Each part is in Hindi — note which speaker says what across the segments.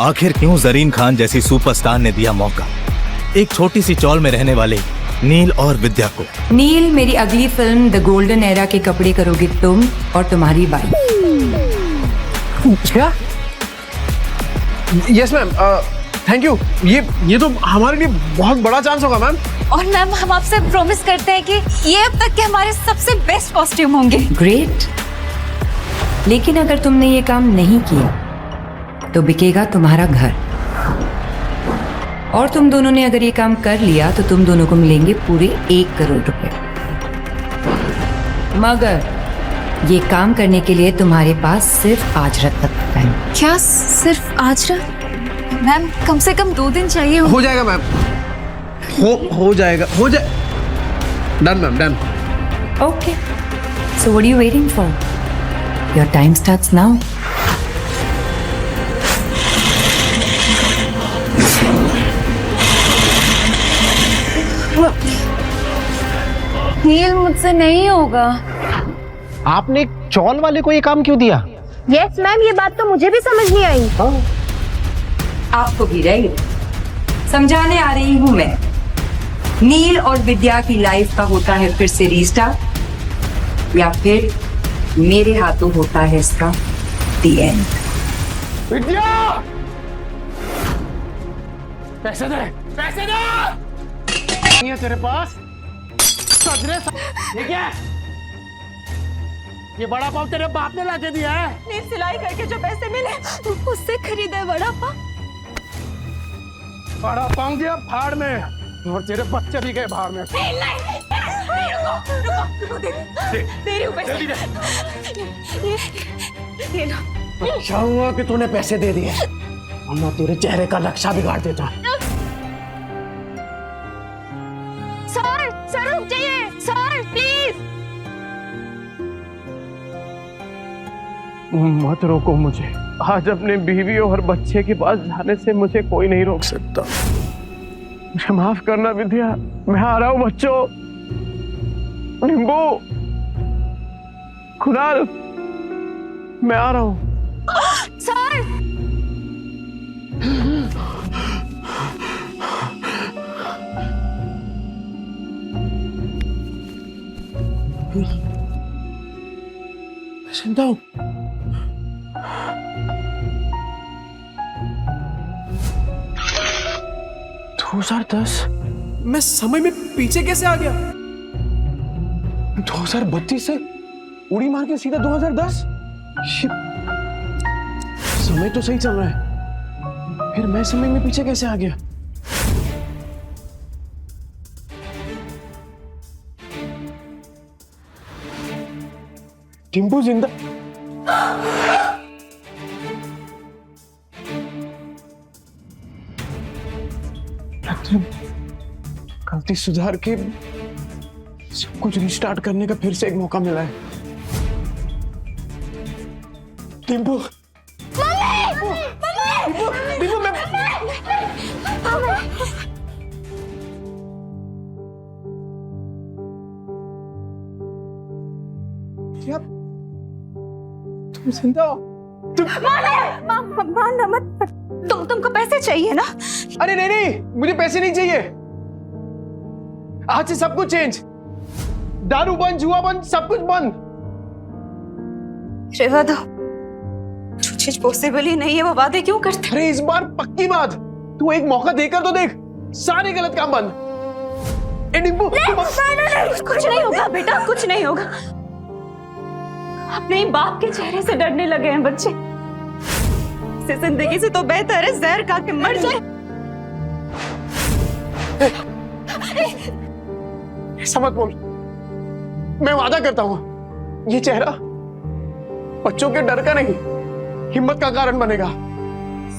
Speaker 1: आखिर क्यों जरीन खान जैसी सुपरस्टार ने दिया मौका एक छोटी सी चौल में रहने वाले नील और विद्या को।
Speaker 2: नील, मेरी अगली फिल्म द गोल्डन एरा के कपड़े करोगे तुम और तुम्हारी वाइफ।
Speaker 3: क्या? Yes ma'am, thank you. ये तो हमारे लिए बहुत बड़ा चांस होगा मैम।
Speaker 4: और मैम हम आपसे प्रॉमिस करते हैं कि ये अब तक के हमारे सबसे बेस्ट कॉस्ट्यूम होंगे।
Speaker 2: ग्रेट। लेकिन अगर तुमने ये काम नहीं किया तो बिकेगा तुम्हारा घर, और तुम दोनों ने अगर ये काम कर लिया तो तुम दोनों को मिलेंगे पूरे 1 करोड़ रुपए। मगर ये काम करने के लिए तुम्हारे पास सिर्फ आज रात तक टाइम।
Speaker 4: क्या सिर्फ आज रात? मैम कम से कम 2 दिन चाहिए।
Speaker 3: हो जाएगा मैम, हो जाएगा, done ma'am, done.
Speaker 2: Okay, so what are you waiting for? Your time starts now.
Speaker 4: Neel, मुझसे नहीं होगा।
Speaker 3: आपने एक चौल वाले को ये काम क्यों दिया?
Speaker 5: यस मैम, ये बात तो मुझे भी समझ नहीं आई।
Speaker 2: आपको भी रही समझाने आ रही हूँ मैं। नील और विद्या की लाइफ का होता है फिर से रीस्टार्ट, या फिर मेरे हाथों होता है इसका द एंड।
Speaker 3: विद्या, पैसे दे, पैसे दे। नहीं है तेरे पास? ये क्या? ये बड़ा पाव तेरे बाप ने लाके दिया है?
Speaker 4: नील, सिलाई करके जो पैसे मिले उससे खरीदे बड़ा पाव।
Speaker 3: बड़ा पाव दिया फाड़ में, और तेरे बच्चे भी गए भाड़ में।
Speaker 4: रुको, दे रही हूँ पैसे। ये लो।
Speaker 3: अच्छा हुआ कि तूने पैसे दे दिए, वरना तेरे चेहरे का नक्शा बिगाड़ देता।
Speaker 5: सर रुक जाइए, सर प्लीज।
Speaker 3: मत रोको मुझे। आज अपने बीवी और बच्चे के पास जाने से मुझे कोई नहीं रोक सकता। मुझे माफ करना विद्या, मैं आ रहा हूँ बच्चों। निम्बू, कुणाल, मैं आ रहा हूँ।
Speaker 5: सर
Speaker 3: चिंता हूँ। मैं समय में पीछे कैसे आ गया? 2032 से उड़ी मार के सीधा 2010। समय तो सही चल रहा है, फिर मैं समय में पीछे कैसे आ गया? टिम्पू जिंदा? गलती सुधार के सब कुछ रिस्टार्ट करने का फिर से एक मौका मिला है। टिम्पू, क्या तुम जिंदा हो?
Speaker 4: मानना मत। तुमको पैसे चाहिए ना?
Speaker 3: अरे नहीं, मुझे पैसे नहीं चाहिए। आज से सब कुछ चेंज। दारू बंद, जुआ बंद, सब कुछ बंद।
Speaker 4: रेवा दो, जो चीज पॉसिबल ही नहीं है वो वादे क्यों करते?
Speaker 3: अरे इस बार पक्की बात, तू एक मौका देकर तो देख। सारे गलत काम बंद।
Speaker 4: कुछ नहीं होगा बेटा, कुछ नहीं होगा। अपने ही बाप के चेहरे से डरने लगे हैं बच्चे। इस जिंदगी से तो बेहतर है जहर खा के मर जाए।
Speaker 3: ऐसा मत बोल। मैं वादा करता हूं, ये चेहरा बच्चों के डर का नहीं, हिम्मत का कारण बनेगा।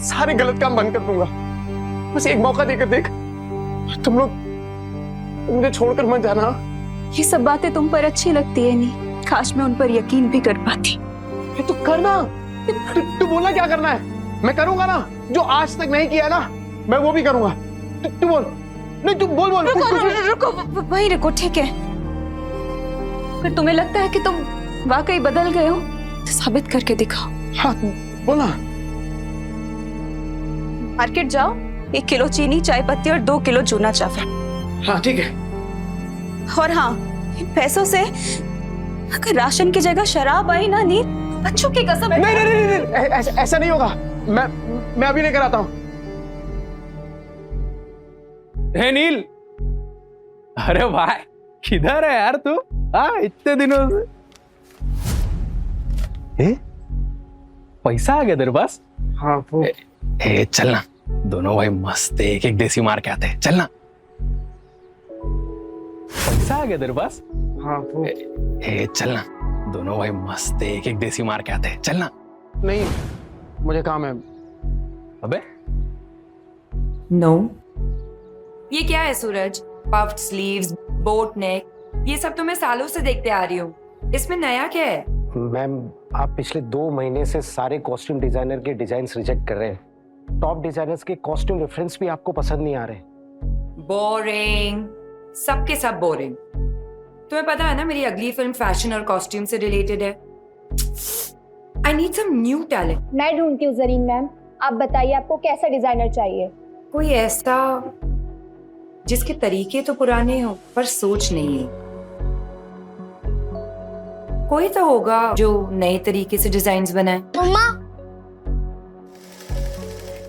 Speaker 3: सारे गलत काम बंद कर दूंगा। बस एक मौका देकर देख। तुम लोग मुझे छोड़कर मत जाना।
Speaker 4: ये सब बातें तुम पर अच्छी लगती है नहीं, काश मैं उन पर यकीन भी कर पाती।
Speaker 3: तू करना। तू बोलना क्या करना है, मैं करूंगा ना। जो आज तक नहीं किया ना, मैं वो भी करूंगा। तू बोल। नहीं तू बोल।
Speaker 4: रुको, वहीं रुको, ठीक है। फिर तुम्हें लगता है कि तुम वाकई बदल गए हो तो साबित करके दिखाओ।
Speaker 3: हाँ बोला।
Speaker 4: मार्केट जाओ, 1 किलो चीनी, चाय पत्ती और 2 किलो चूना चावल।
Speaker 3: हाँ ठीक है।
Speaker 4: और हाँ, इन पैसों से अगर राशन की जगह शराब आई ना नील, बच्चों की कसम।
Speaker 3: नहीं नहीं नहीं, नहीं ऐसा नहीं होगा। मैं अभी लेकर आता हूँ।
Speaker 6: हे नील, अरे भाई किधर है यार तू? हाँ इतने दिनों से। पैसा आ गया तेरे पास?
Speaker 3: हाँ वो
Speaker 6: चलना दोनों भाई मस्त एक एक देसी मार के आते हैं, चलना। पैसा आ गया तेरे पास?
Speaker 3: हाँ वो
Speaker 6: चलना दोनों भाई मस्त एक एक देसी मार के आते हैं, चलना।
Speaker 3: नहीं, मुझे काम है।
Speaker 6: अबे
Speaker 2: नो। ये क्या है सूरज? पफ्ड स्लीव्स, बोट नेक, ये सब तो मैं सालों से देखते आ रही हूँ। इसमें नया क्या है?
Speaker 7: मैम, आप पिछले 2 महीने से सारे कॉस्ट्यूम डिजाइनर के डिजाइन्स रिजेक्ट कर रहे हैं। टॉप डिजाइनर्स के कॉस्ट्यूम रेफरेंस भी आपको पसंद नहीं आ रहे।
Speaker 2: बोरिंग, सबके सब बोरिंग। तुम्हें पता है ना मेरी अगली फिल्म फैशन और कॉस्ट्यूम से रिलेटेड है। I need some new talent.
Speaker 5: मैं ढूंढती हूँ जरीन मैम, आप बताइए आपको कैसा डिजाइनर चाहिए?
Speaker 2: कोई ऐसा जिसके तरीके तो पुराने हो पर सोच नहीं है। कोई तो होगा जो नए तरीके से डिजाइन्स बनाए।
Speaker 5: मम्मा,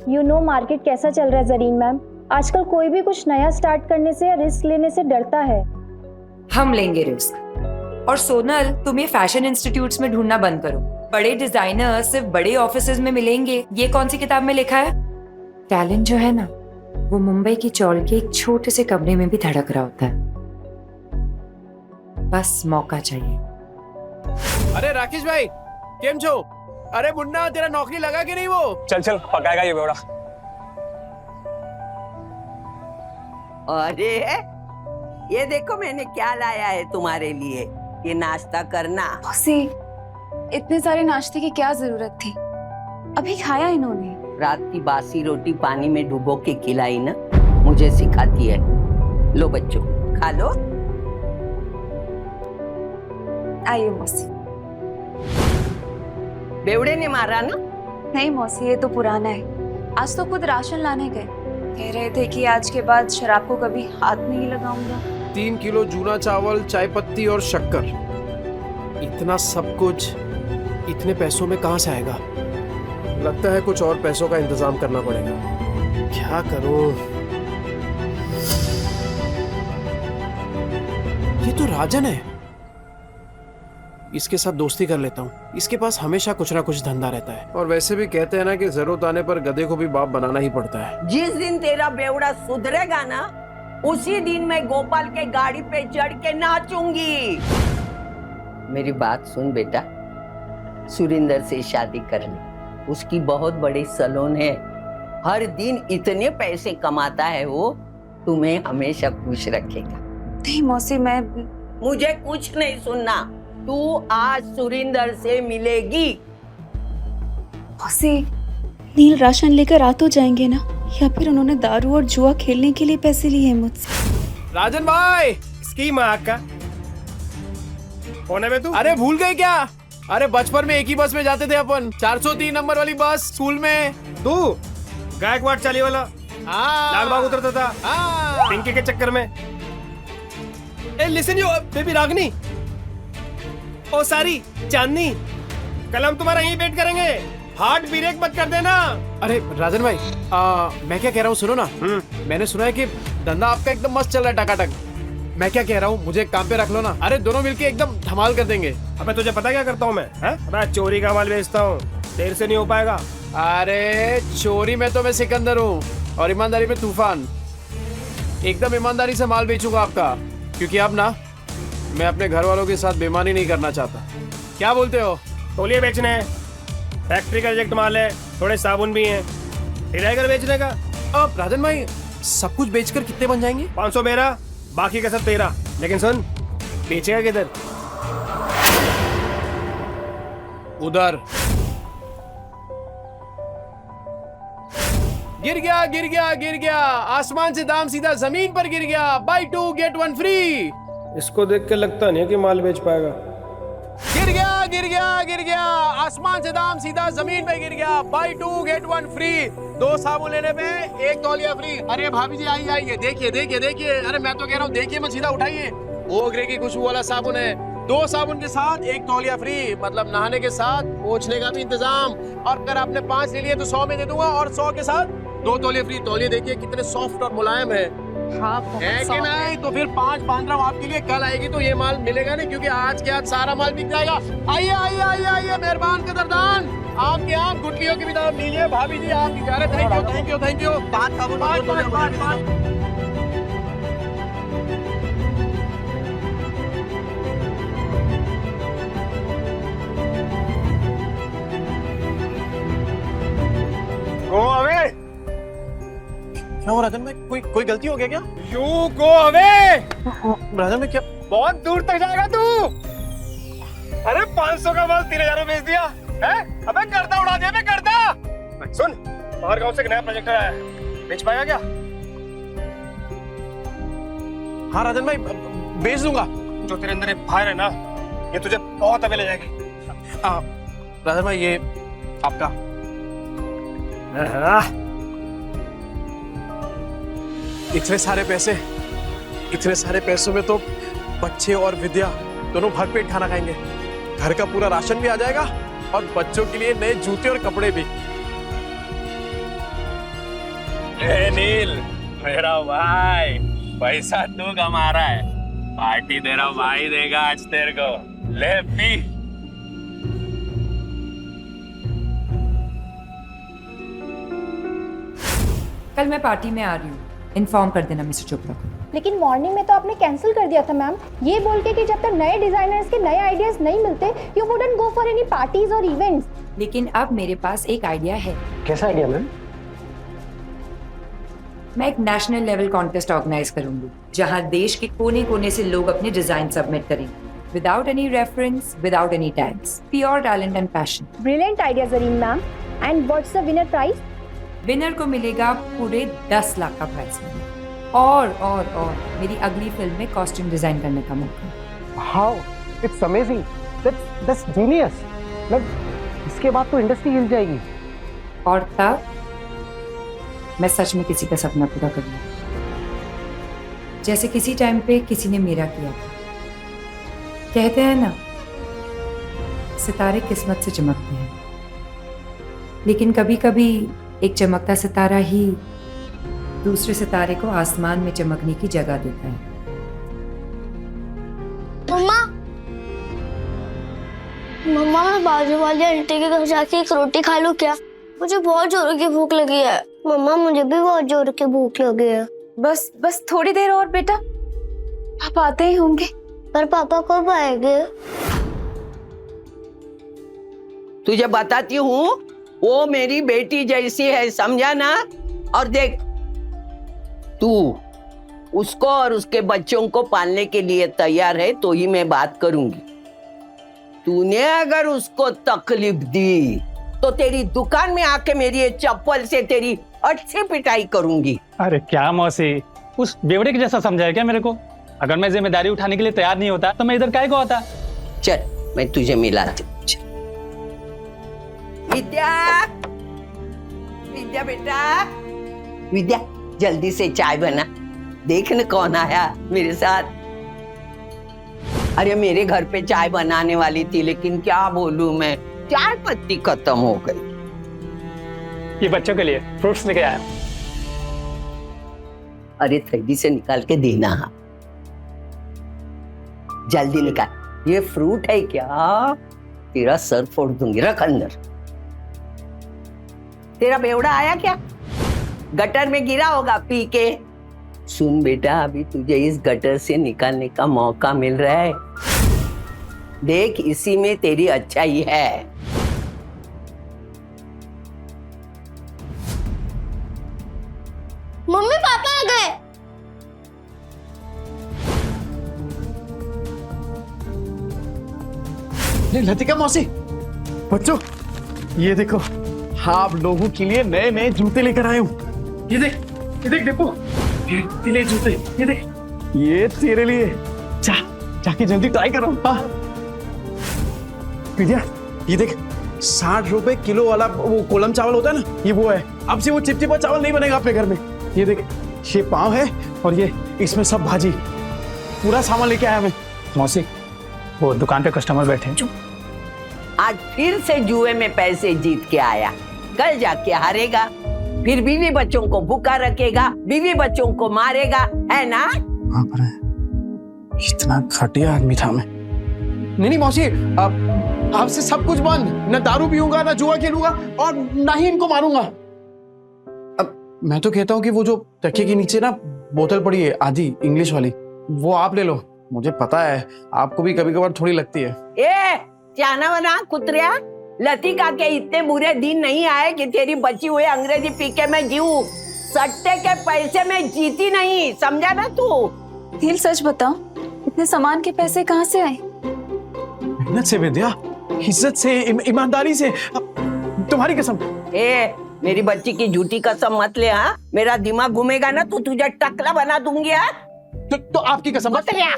Speaker 5: यू नो मार्केट कैसा चल रहा है जरीन मैम? आजकल कोई भी कुछ नया स्टार्ट करने से या रिस्क लेने से डरता है।
Speaker 2: हम लेंगे रिस्क। और सोनल, तुम ये फैशन इंस्टीट्यूट्स में ढूंढना बंद करो। बड़े डिजाइनर सिर्फ बड़े ऑफिसेज में मिलेंगे, ये कौन सी किताब में लिखा है? टैलेंट जो है ना, वो मुंबई की चौल के एक छोटे से कमरे में भी धड़क रहा होता है। बस मौका चाहिए।
Speaker 3: अरे राकेश भाई, केम छो? अरे मुन्ना, तेरा नौकरी लगा कि नहीं वो?
Speaker 8: चल चल पकाएगा ये बेवड़ा।
Speaker 9: अरे ये देखो मैंने क्या लाया है तुम्हारे लिए, ये नाश्ता करना।
Speaker 4: मौसी, इतने सारे नाश्ते की क्या जरूरत थी? अभी खाया इन्होंने।
Speaker 9: रात की बासी रोटी पानी में डुबो के खिलाई ना, मुझे सिखाती है। लो बच्चों खा लो।
Speaker 4: आइए मौसी।
Speaker 9: बेवड़े ने मारा ना?
Speaker 4: नहीं मौसी, ये तो पुराना है। आज तो खुद राशन लाने गए, कह रहे थे कि आज के बाद शराब को कभी हाथ नहीं लगाऊंगा।
Speaker 3: 3 किलो जूना चावल, चाय पत्ती और शक्कर, इतना सब कुछ इतने पैसों में कहाँ से आएगा? लगता है कुछ और पैसों का इंतजाम करना पड़ेगा। क्या करूं? ये तो राजन है, इसके साथ दोस्ती कर लेता हूँ। इसके पास हमेशा कुछ ना कुछ धंधा रहता है। और वैसे भी कहते हैं ना कि जरूरत आने पर गधे को भी बाप बनाना ही पड़ता है।
Speaker 9: जिस दिन तेरा बेवड़ा सुधरेगा ना, उसी दिन मैं गोपाल के गाड़ी पे चढ़ के नाचूंगी। मेरी बात सुन बेटा, सुरिंदर से शादी कर ले। उसकी बहुत बड़ी सैलून है, हर दिन इतने पैसे कमाता है वो, तुम्हें हमेशा खुश रखेगा।
Speaker 4: नहीं मौसी, मैं
Speaker 9: मुझे कुछ नहीं सुनना। तू आज सुरिंदर से मिलेगी।
Speaker 4: मौसी, नील राशन लेकर आ तो जाएंगे ना, या फिर उन्होंने दारू और जुआ खेलने के लिए पैसे लिए हैं मुझसे?
Speaker 3: राजन भाई,
Speaker 8: इसकी माँ का कौन है बे तू?
Speaker 3: अरे भूल गए क्या? अरे बचपन में एक ही बस में जाते थे अपन, 403 नंबर वाली बस स्कूल में।
Speaker 8: तू गायकवाड़ चाली वाला लाल बाग उतरता था पिंकी के चक्कर में। ए लिसन यू बेबी रागनी, ओ सारी चांदनी, कल हम तुम्हारा यहीं वेट करेंगे। हार्ट ब्रेक मत कर देना।
Speaker 3: अरे राजन भाई, मैं क्या कह रहा हूँ सुनो ना। मैंने सुना है कि धंधा आपका एकदम मस्त चल रहा है, टकाटक। मैं क्या कह रहा हूँ, मुझे एक काम पे रख लो ना। अरे दोनों मिलके एकदम धमाल कर देंगे।
Speaker 8: अबे तुझे पता क्या करता हूँ मैं? अबे चोरी का माल बेचता हूँ, देर से नहीं हो पाएगा।
Speaker 3: अरे चोरी में तो मैं सिकंदर हूँ और ईमानदारी में तूफान। एकदम ईमानदारी से माल बेचूंगा आपका, क्योंकि अब ना मैं अपने घर वालों के साथ बेईमानी नहीं करना चाहता। क्या बोलते हो?
Speaker 8: तौलिए बेचने हैं, फैक्ट्री का रिजेक्ट माल है, थोड़े साबुन भी हैं, घर बेचने का।
Speaker 3: अब राजन भाई, सब कुछ बेचकर कितने बन जाएंगे?
Speaker 8: 500 मेरा, बाकी का सब तेरा। लेकिन सुन, बेचेगा किधर?
Speaker 3: उधर। गिर गया गिर गया गिर गया, आसमान से दाम सीधा जमीन पर गिर गया। Buy 2 get 1 free.
Speaker 8: इसको देख के लगता नहीं है कि माल बेच पाएगा।
Speaker 3: गिर गया गिर गया, आसमान से दाम सीधा जमीन पे गिर गया। बाय 2 गेट 1 फ्री, 2 साबुन लेने पे 1 तौलिया फ्री। अरे भाभी जी आइए आइए, देखिए देखिए देखिए, अरे मैं तो कह रहा हूँ देखिए मत, सीधा उठाइए। ओगरे की खुशबू वाला साबुन है, 2 साबुन के साथ 1 तौलिया फ्री, मतलब नहाने के साथ पोंछने का भी इंतजाम। और अगर आपने 5 ले लिए तो 100 में दे दूंगा, और 100 के साथ 2 तौलिया फ्री। तौलिए देखिए कितने सॉफ्ट और मुलायम है,
Speaker 4: हाँ
Speaker 3: है कि नहीं? तो फिर 5 बांध रहा हूँ आपके लिए, कल आएगी तो ये माल मिलेगा नहीं, क्योंकि आज के आज सारा माल बिक जाएगा। आइए आइए आइए आइए, मेहरबान कदरदान, आपके आप गुटलियों की भी दाम लीजिए। भाभी जी आपकी जा रहे, thank you thank you thank you. 5 साबुन, 5। Go away. क्या हुआ राजन भाई, कोई गलती हो गया क्या?
Speaker 8: You go away.
Speaker 3: राजन भाई क्या?
Speaker 8: बहुत दूर तक जाएगा तू। अरे 500 का माल 3000 में बेच दिया है? अबे गर्दा उड़ा दिया बे, गर्दा। सुन, बाहर गांव से एक नया प्रोजेक्टर आया है, बेच पाएगा क्या?
Speaker 3: हाँ राजन भाई बेच दूंगा।
Speaker 8: जो तेरे अंदर एक फायर है ना, ये तुझे बहुत अबे ले जाएगी।
Speaker 3: राजन भाई ये आपका। इतने सारे पैसों में तो बच्चे और विद्या दोनों भरपेट खाना खाएंगे। घर का पूरा राशन भी आ जाएगा और बच्चों के लिए नए जूते और कपड़े भी।
Speaker 8: ए नील, मेरा भाई, पैसा तू कमा रहा है, पार्टी तेरा भाई देगा आज तेरे को। ले पी।
Speaker 2: कल मैं पार्टी में आ रही हूँ, इन्फॉर्म कर देना मिस्टर चोपड़ा को।
Speaker 5: लेकिन मॉर्निंग में तो आपने कैंसिल कर दिया था मैम, ये बोल के कि जब तक नए डिजाइनर्स के नए आइडियाज नहीं मिलते you wouldn't go for any parties और इवेंट्स।
Speaker 2: लेकिन अब मेरे पास एक आइडिया है।
Speaker 7: कैसा आइडिया मैम?
Speaker 2: मैं एक नेशनल लेवल कॉन्टेस्ट ऑर्गेनाइज करूंगी, जहां देश के कोने कोने से लोग अपने डिजाइन सबमिट करेंगे, without any reference, without any tags, pure talent and passion.
Speaker 5: Brilliant idea Zareen ma'am. And what's the winner prize?
Speaker 2: Winner को मिलेगा पूरे 10 लाख का प्राइज और मेरी अगली फिल्म में कॉस्ट्यूम डिजाइन करने का मौका।
Speaker 7: How, it's amazing, that's genius. मतलब इसके बाद तो इंडस्ट्री हिल जाएगी।
Speaker 2: और तब मैं सच में किसी का सपना पूरा करूंगा, जैसे किसी टाइम पे किसी ने मेरा किया था। कहते हैं ना, सितारे किस्मत से चमकते हैं, लेकिन कभी कभी एक चमकता सितारा ही दूसरे सितारे को आसमान में चमकने की जगह देता है।
Speaker 10: मम्मा मैं बाजू वाली आंटी के घर जाके एक रोटी खा लूं क्या? मुझे बहुत जोर की भूख लगी है। मम्मा मुझे भी बहुत जोर की भूख लगी है।
Speaker 4: बस थोड़ी देर और बेटा, पापा आते ही होंगे।
Speaker 10: पर पापा कब आएंगे?
Speaker 9: तुझे बताती हूँ, वो मेरी बेटी जैसी है, समझा ना? और देख, तू उसको और उसके बच्चों को पालने के लिए तैयार है तो ही मैं बात करूंगी। तूने अगर उसको तकलीफ दी तो तेरी दुकान में आके मेरी ये चप्पल से तेरी अच्छी पिटाई करूंगी।
Speaker 11: अरे क्या मौसी, उस बेवड़े के जैसा समझाया क्या मेरे को? अगर मैं जिम्मेदारी उठाने के लिए तैयार नहीं होता तो मैं इधर काहे को आता?
Speaker 9: चल मैं तुझे मिलाती हूँ। विद्या, विद्या बेटा, विद्या जल्दी से चाय बना। देख न कौन आया मेरे साथ। अरे मेरे घर पे चाय बनाने वाली थी, लेकिन क्या बोलूं मैं, चाय पत्ती खत्म हो गई।
Speaker 11: ये बच्चों के लिए फ्रूट्स लेके आया।
Speaker 9: अरे थैली से निकाल के देना, जल्दी निकाल। ये फ्रूट है क्या? तेरा सर फोड़ दूंगी, रख अंदर। तेरा बेवड़ा आया क्या? गटर में गिरा होगा पी के। सुन बेटा, अभी तुझे इस गटर से निकालने का मौका मिल रहा है। देख, इसी में तेरी अच्छाई है।
Speaker 10: मम्मी पापा आ गए।
Speaker 3: लतिका मौसी, बच्चों ये देखो, आप लोगों के लिए नए नए जूते लेकर आए हूँ। ये देख डिप्पू, ये ले जूते, ये देख, ये तेरे लिए। जाके जल्दी ट्राई करो। हाँ विद्या ये देख 60 रुपए किलो वाला वो कोलम चावल होता है ना, ये वो है। अब से वो चिपचिपा चावल नहीं बनेगा अपने घर में। ये देख ये पाव है और ये इसमें सब भाजी, पूरा सामान लेके आया मैं।
Speaker 11: मौसी वो दुकान पे कस्टमर बैठे हैं।
Speaker 9: आज फिर से जुए में पैसे जीत के आया, कल जाके हारेगा, फिर बीवी बच्चों को भूखा रखेगा, बीवी बच्चों को मारेगा, है ना?
Speaker 3: वहां पर है। इतना घटिया आदमी था मैं। नहीं मौसी, आपसे सब कुछ बंद। न दारू पीऊंगा, न जुआ खेलूंगा और ना ही इनको मारूंगा। अब मैं तो कहता हूँ कि वो जो तकिए के नीचे ना बोतल पड़ी है आधी इंग्लिश वाली, वो आप ले लो। मुझे पता है आपको भी कभी कभार थोड़ी लगती है।
Speaker 9: ए चाना वना कुतरिया, लतिका के इतने बुरे दिन नहीं आए कि तेरी बची हुई अंग्रेजी पी के मैं जीऊं। सट्टे के पैसे में जीती नहीं, समझा ना तू?
Speaker 4: नील सच बताओ, इतने सामान के पैसे कहाँ से आए?
Speaker 3: मेहनत से विद्या, इज्जत से, ईमानदारी से। तुम्हारी कसम।
Speaker 9: ए मेरी बच्ची की झूठी कसम मत ले। हाँ, मेरा दिमाग घूमेगा ना तो तुझे टकला बना दूंगी।
Speaker 3: तो आपकी कसम मत लिया।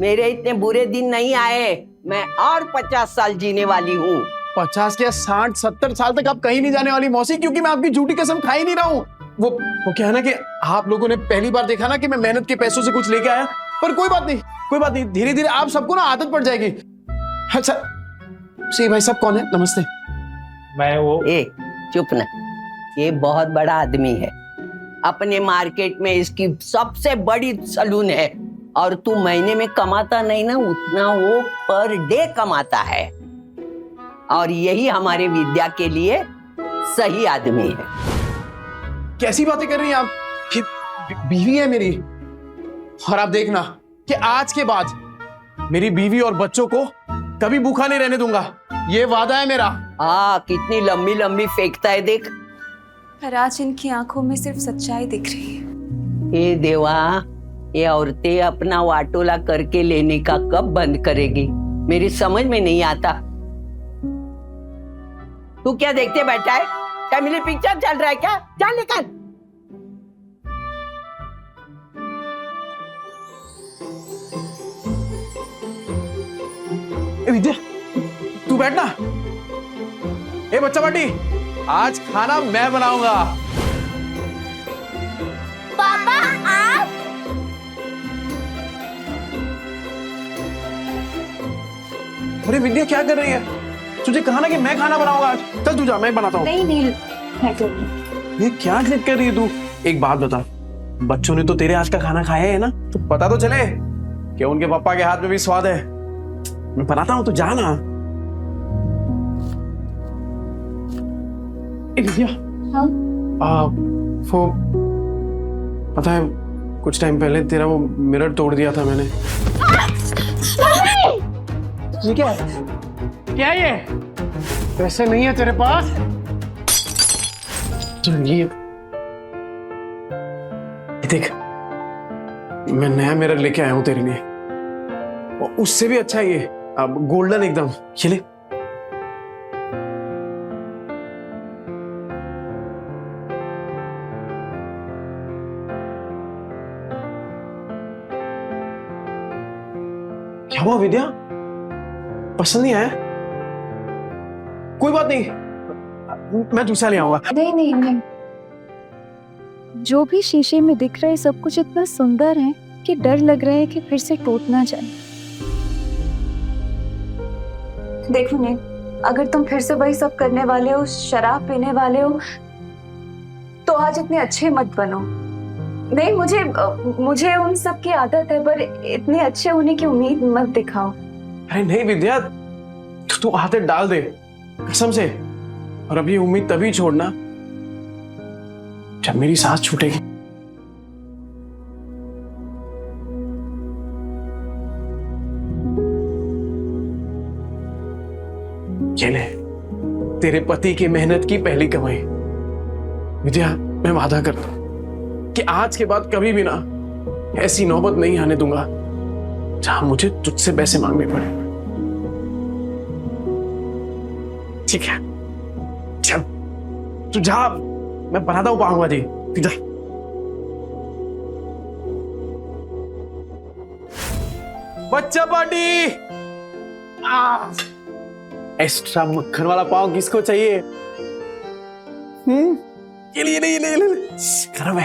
Speaker 9: मेरे इतने बुरे दिन नहीं आए, मैं और 50 साल जीने वाली हूँ।
Speaker 3: 50 क्या 60-70 साल तक आप कहीं नहीं जाने वाली मौसी, क्योंकि मैं आपकी झूठी कसम खा ही नहीं रहा हूँ। वो क्या है ना कि आप लोगों ने पहली बार देखा ना कि मैं मेहनत के पैसों से कुछ लेके आया, पर कोई बात नहीं, कोई बात नहीं, धीरे धीरे आप सबको ना आदत पड़ जाएगी। अच्छा सी भाई साहब कौन है? नमस्ते।
Speaker 11: मैं वो
Speaker 9: ए चुप ना, ये बहुत बड़ा आदमी है, अपने मार्केट में इसकी सबसे बड़ी सलून है, और तू महीने में कमाता नहीं ना उतना वो पर डे कमाता है, और यही हमारे विद्या के लिए सही आदमी है।
Speaker 3: कैसी बातें कर रही हैं आप? ये बीवी है मेरी, और आप देखना कि आज के बाद मेरी बीवी और बच्चों को कभी भूखा नहीं रहने दूंगा, ये वादा है मेरा।
Speaker 9: कितनी लंबी लंबी फेंकता है देख।
Speaker 4: पर आज इनकी आंखों में सिर्फ सच्चाई दिख रही है।
Speaker 9: ए देवा, ये औरतें अपना वाटोला करके लेने का कब बंद करेगी, मेरी समझ में नहीं आता। तू क्या देखते बैठा है? फैमिली पिक्चर चल रहा है क्या? चल निकल।
Speaker 3: विद्या तू बैठना। ए बच्चा पार्टी, आज खाना मैं बनाऊंगा।
Speaker 10: पापा आप?
Speaker 3: अरे विद्या क्या कर रही है? तुझे कहा ना कि मैं खाना बनाऊंगा आज। चल तू जा, मैं बनाता हूँ।
Speaker 4: नहीं नील, मैं करूँगी।
Speaker 3: ये क्या जिद कर रही है तू? एक बात बता, बच्चों ने तो तेरे आज का खाना खाया है ना, तो पता तो चले कि उनके पापा के हाथ में भी स्वाद है। मैं बनाता हूँ, तो जा ना। विद्या,
Speaker 4: हाँ?
Speaker 3: वो पता है कुछ टाइम पहले तेरा वो मिरर तोड़ दिया था मैंने। ये क्या है? क्या है ये? पैसे नहीं है तेरे पास? तो ये देख, मैं नया मिरर लेके आया हूं तेरे लिए, और उससे भी अच्छा है ये, अब गोल्डन एकदम। ये ले। क्या हुआ विद्या? पसंद नहीं आया? कोई बात नहीं, मैं दूसरा ले आऊंगा।
Speaker 5: नहीं नहीं नहीं, जो भी शीशे में दिख रहा है सब कुछ इतना सुंदर है कि डर लग रहा है कि फिर से टूट ना जाए।
Speaker 4: देखो नील, अगर तुम फिर से वही सब करने वाले हो, शराब पीने वाले हो, तो आज इतने अच्छे मत बनो। नहीं, मुझे उन सब की आदत है, पर इतने अच्छे होने की उम्मीद मत दिखाओ।
Speaker 3: अरे नहीं विद्या, तू आदत डाल दे कसम से, और अब ये उम्मीद तभी छोड़ना जब मेरी सांस छूटेगी। ये ले, तेरे पति की मेहनत की पहली कमाई। विद्या, मैं वादा करता हूं कि आज के बाद कभी भी ना ऐसी नौबत नहीं आने दूंगा जहां मुझे तुझसे पैसे मांगने पड़े। ठीक है, चल तू जा, मैं बनाता हूं पाऊंगा जी। तू जा। बच्चा पार्टी, एक्स्ट्रा मक्खन वाला पाव किसको चाहिए? ये ले। गरम है।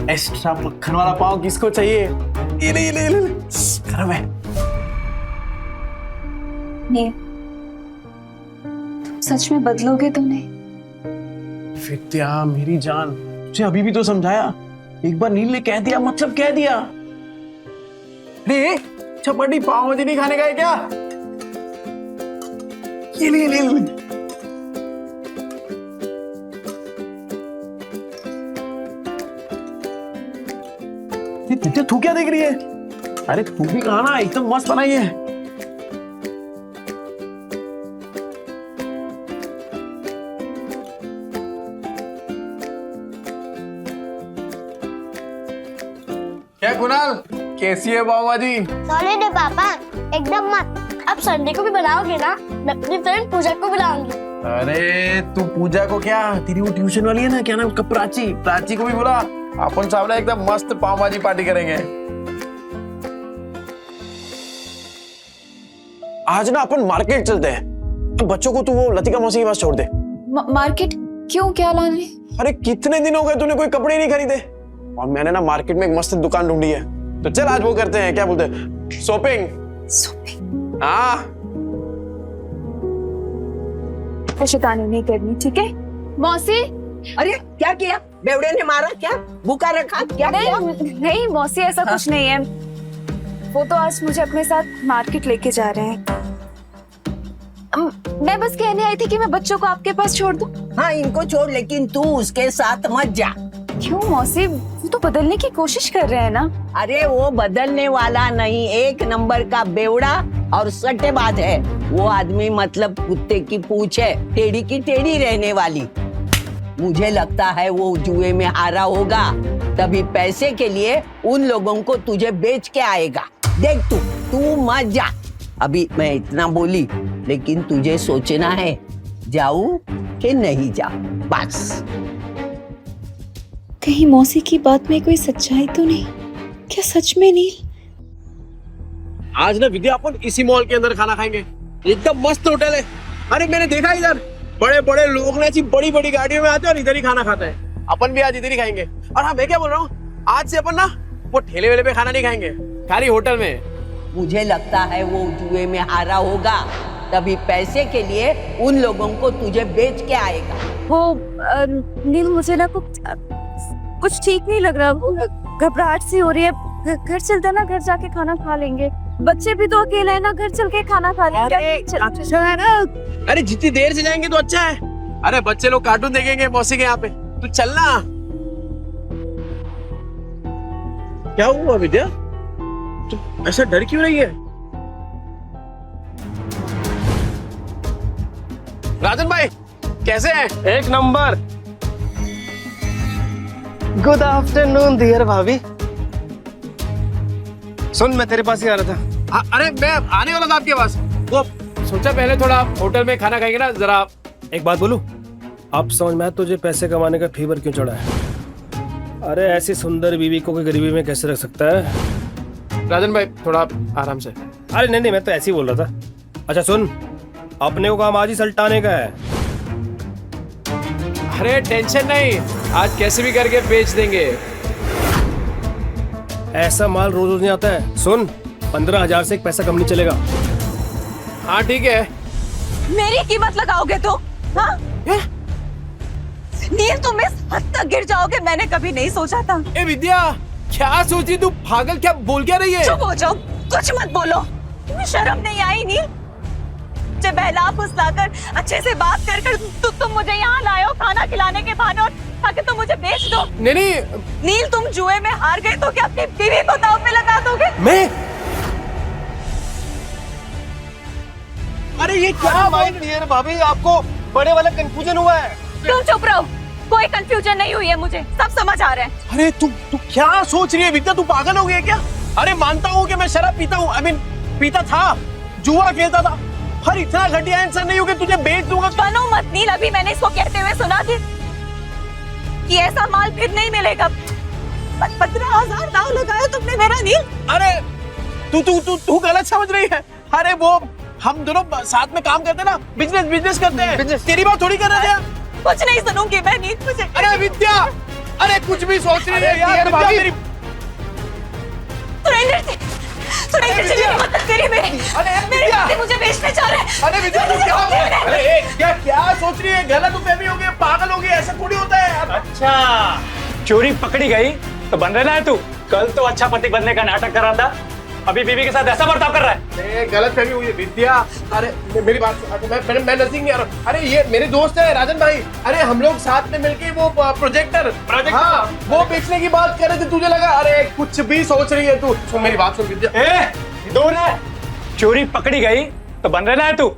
Speaker 3: एक्स्ट्रा मक्खन वाला पाव किसको चाहिए? ये ले। गरम है।
Speaker 4: नील, तुम सच में बदलोगे तो नहीं?
Speaker 3: विद्या मेरी जान, तुझे अभी भी तो समझाया। एक बार नील ने कह दिया मतलब कह दिया। अरे चपाटी पाव भाजी नहीं खाने का है क्या? ये ले। विद्या तू क्या देख रही है? अरे तू भी खाना, एकदम मस्त बनाई है। क्या कुणाल, कैसी है पाव भाजी?
Speaker 10: सॉलिड है पापा, एकदम मस्त। अब संडे को भी बनाओगे ना? मैं अपनी फ्रेंड पूजा को बुलाऊंगी।
Speaker 3: अरे तू पूजा को क्या, तेरी वो ट्यूशन वाली है ना, क्या नाम उसका, प्राची को भी बुला। अपन सामने एकदम मस्त पाव भाजी पार्टी करेंगे। आज ना अपन मार्केट चलते हैं। तो बच्चों को तू वो लतिका मौसी के पास छोड़ दे।
Speaker 4: मार्केट क्यों, क्या लाने?
Speaker 3: अरे कितने दिन हो गए तूने कोई कपड़े नहीं खरीदे, और मैंने ना मार्केट में एक मस्त दुकान ढूंढी है। तो चल आज वो करते हैं, क्या बोलते हैं, शॉपिंग। हाँ
Speaker 4: शैतानी नहीं करनी, ठीक है? मौसी,
Speaker 9: अरे क्या किया? बेवड़े ने मारा क्या? भूखा रखा क्या?
Speaker 4: नहीं मौसी, ऐसा कुछ नहीं है। वो तो आज मुझे अपने साथ मार्केट लेके जा रहे हैं। मैं बस कहने आई थी कि मैं बच्चों को आपके पास छोड़ दूं।
Speaker 9: हाँ इनको छोड़, लेकिन तू उसके साथ मत जा।
Speaker 4: क्यों मौसी, वो तो बदलने की कोशिश कर रहे हैं ना।
Speaker 9: अरे वो बदलने वाला नहीं, एक नंबर का बेवड़ा और सट्टेबाज है वो आदमी। मतलब कुत्ते की पूंछ है, टेढ़ी की टेढ़ी रहने वाली। मुझे लगता है वो जुए में हारा होगा, तभी पैसे के लिए उन लोगों को तुझे बेच के आएगा। देख तू मत जा। अभी मैं इतना बोली, लेकिन तुझे सोचना है जाऊं कि नहीं जाऊं, बस।
Speaker 4: कहीं मौसी की बात में कोई सच्चाई तो नहीं? क्या सच में नील?
Speaker 3: आज ना विद्या अपन इसी मॉल के अंदर खाना खाएंगे, एकदम मस्त होटल है। अरे मैंने देखा इधर बड़े बड़े लोग ना ऐसी बड़ी बड़ी गाड़ियों में आते हैं और इधर ही खाना खाते हैं। अपन भी आज इधर ही खाएंगे। और हाँ मैं क्या बोल रहा हूँ, आज से अपन ना वो ठेले वेले पे खाना नहीं खाएंगे, खाली होटल में।
Speaker 9: मुझे लगता है वो जुए में हारा होगा, तभी पैसे के लिए उन लोगों को तुझे बेच के आएगा।
Speaker 4: वो नील, मुझे ना कुछ ठीक नहीं लग रहा, घबराहट सी हो रही है। घर चलते ना, घर जाके खाना खा लेंगे। बच्चे भी तो अकेले हैं ना, घर चल के खाना खा लेंगे।
Speaker 3: अच्छा है ना? अरे जितनी देर से जाएंगे तो अच्छा है। अरे बच्चे लोग कार्टून देखेंगे मौसी के यहाँ पे, तू चलना। क्या हुआ विद्या, तू ऐसा डर क्यों रही है? राजन भाई कैसे हैं?
Speaker 8: एक नंबर। गुड आफ्टरनून डियर भाभी। सुन, मैं तेरे पास ही आ रहा था।
Speaker 3: अरे मैं आने वाला था आपके पास। वो
Speaker 8: सोचा पहले थोड़ा होटल में खाना खाएंगे ना। जरा एक बात बोलूं, अब समझ में आया तुझे पैसे कमाने का फीवर क्यों चढ़ा है। अरे ऐसी सुंदर बीवी को कोई गरीबी में कैसे रख सकता है?
Speaker 3: राजन भाई थोड़ा आराम से।
Speaker 8: अरे नहीं, मैं तो ऐसे ही बोल रहा था। अच्छा सुन, अपने को काम आज ही सल्टाने का है।
Speaker 3: अरे टेंशन नहीं, आज कैसे भी करके बेच देंगे।
Speaker 8: ऐसा माल रोज रोज नहीं आता है। सुन, 15,000 से एक पैसा कम नहीं चलेगा।
Speaker 3: हाँ ठीक है।
Speaker 4: मेरी कीमत लगाओगे तो? हाँ? नील, तुम इस हद तक गिर जाओगे मैंने कभी नहीं सोचा था।
Speaker 3: ए विद्या, क्या सोची तू? पागल, क्या बोल क्या रही है?
Speaker 4: चुप हो जाओ, कुछ मत बोलो। तुम्हें शर्म नहीं आई नील? मुझे बहला फुसलाकर अच्छे से बात कर तुम मुझे यहाँ लाए हो खाना खिलाने के बहाने, और ताकि तुम मुझे बेच दो।
Speaker 3: नहीं
Speaker 4: नील, तुम जुए में हार गए तो क्या अपनी बीवी को दांव पे लगा दोगे?
Speaker 3: मैं? अरे ये क्या डियर भाभी, आपको बड़े वाला कंफ्यूजन हुआ है।
Speaker 4: तुम चुप रहो, कोई कंफ्यूजन नहीं हुई है, मुझे सब समझ आ रहा है।
Speaker 3: अरे तू क्या सोच रही है विद्या, तू पागल हो गई है क्या? अरे मानता हूँ कि मैं शराब पीता हूँ, आई मीन पीता था, जुआ खेलता था, पर इतना घटिया इंसान नहीं हूँ कि तुझे बेच दूंगा।
Speaker 4: बनो मत नील, अभी मैंने इसको कहते हुए सुना कि ऐसा माल फिर नहीं मिलेगा।
Speaker 9: 15,000 दाव लगाया तुमने मेरा नील।
Speaker 3: अरे तू गलत समझ रही है। अरे वो हम दोनों साथ में काम करते ना, बिजनेस करते हैं। तेरी बात थोड़ी कर रहे थे।
Speaker 9: कुछ नहीं सुनूंगी मैं नील, मुझे।
Speaker 3: अरे विद्या, अरे कुछ भी सोच रही है यार विद्या मेरी।
Speaker 9: सुरेंद्र जी मेरी मदद करिए मेरी। मेरे पति मुझे बेचने चाह रहे हैं।
Speaker 3: अरे विद्या तू क्या सोच रही है? गलत फहमी हो गई, पागल हो गई, ऐसा थोड़ी होता है।
Speaker 11: अच्छा, चोरी पकड़ी गई तो बन रहना है तू। कल तो अच्छा पति बनने का नाटक कर रहा था, अभी बीवी के साथ ऐसा बर्ताव कर रहा है।
Speaker 3: गलत फहमी हुई है विद्या। अरे मेरी बात, मैं नजदीक नहीं आ रहा। अरे ये मेरे दोस्त है राजन भाई। अरे हम लोग साथ में मिलके वो प्रोजेक्टर, हाँ, वो बेचने की बात कर रहे थे। तुझे लगा अरे कुछ भी सोच रही है तू। सुन मेरी बात सुन विद्या।
Speaker 11: दूर है, चोरी पकड़ी गई तो बन रहना है तू।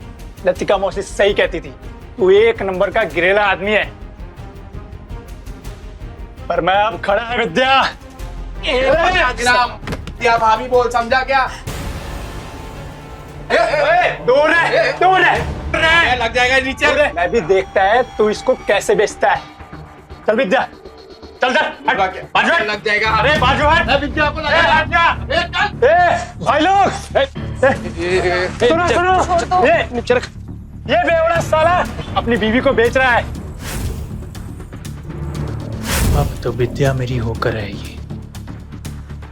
Speaker 11: लतिका मौसी सही कहती थी, तू एक नंबर का गिरेला आदमी है। पर मैं अब खड़ा है विद्या।
Speaker 3: क्या भाभी बोल, समझा क्या?
Speaker 11: दूर है,
Speaker 3: लग जाएगा नीचे।
Speaker 11: मैं भी देखता है तू इसको कैसे बेचता है। चल विद्या, चल बाजू हट।
Speaker 3: लग जाएगा।
Speaker 11: अरे बाजू हट।
Speaker 3: विद्या को लगा।
Speaker 11: भाई लोग सुनो, ये बेवड़ा साला अपनी बीवी को बेच रहा है। अब तो विद्या मेरी होकर रहेगी।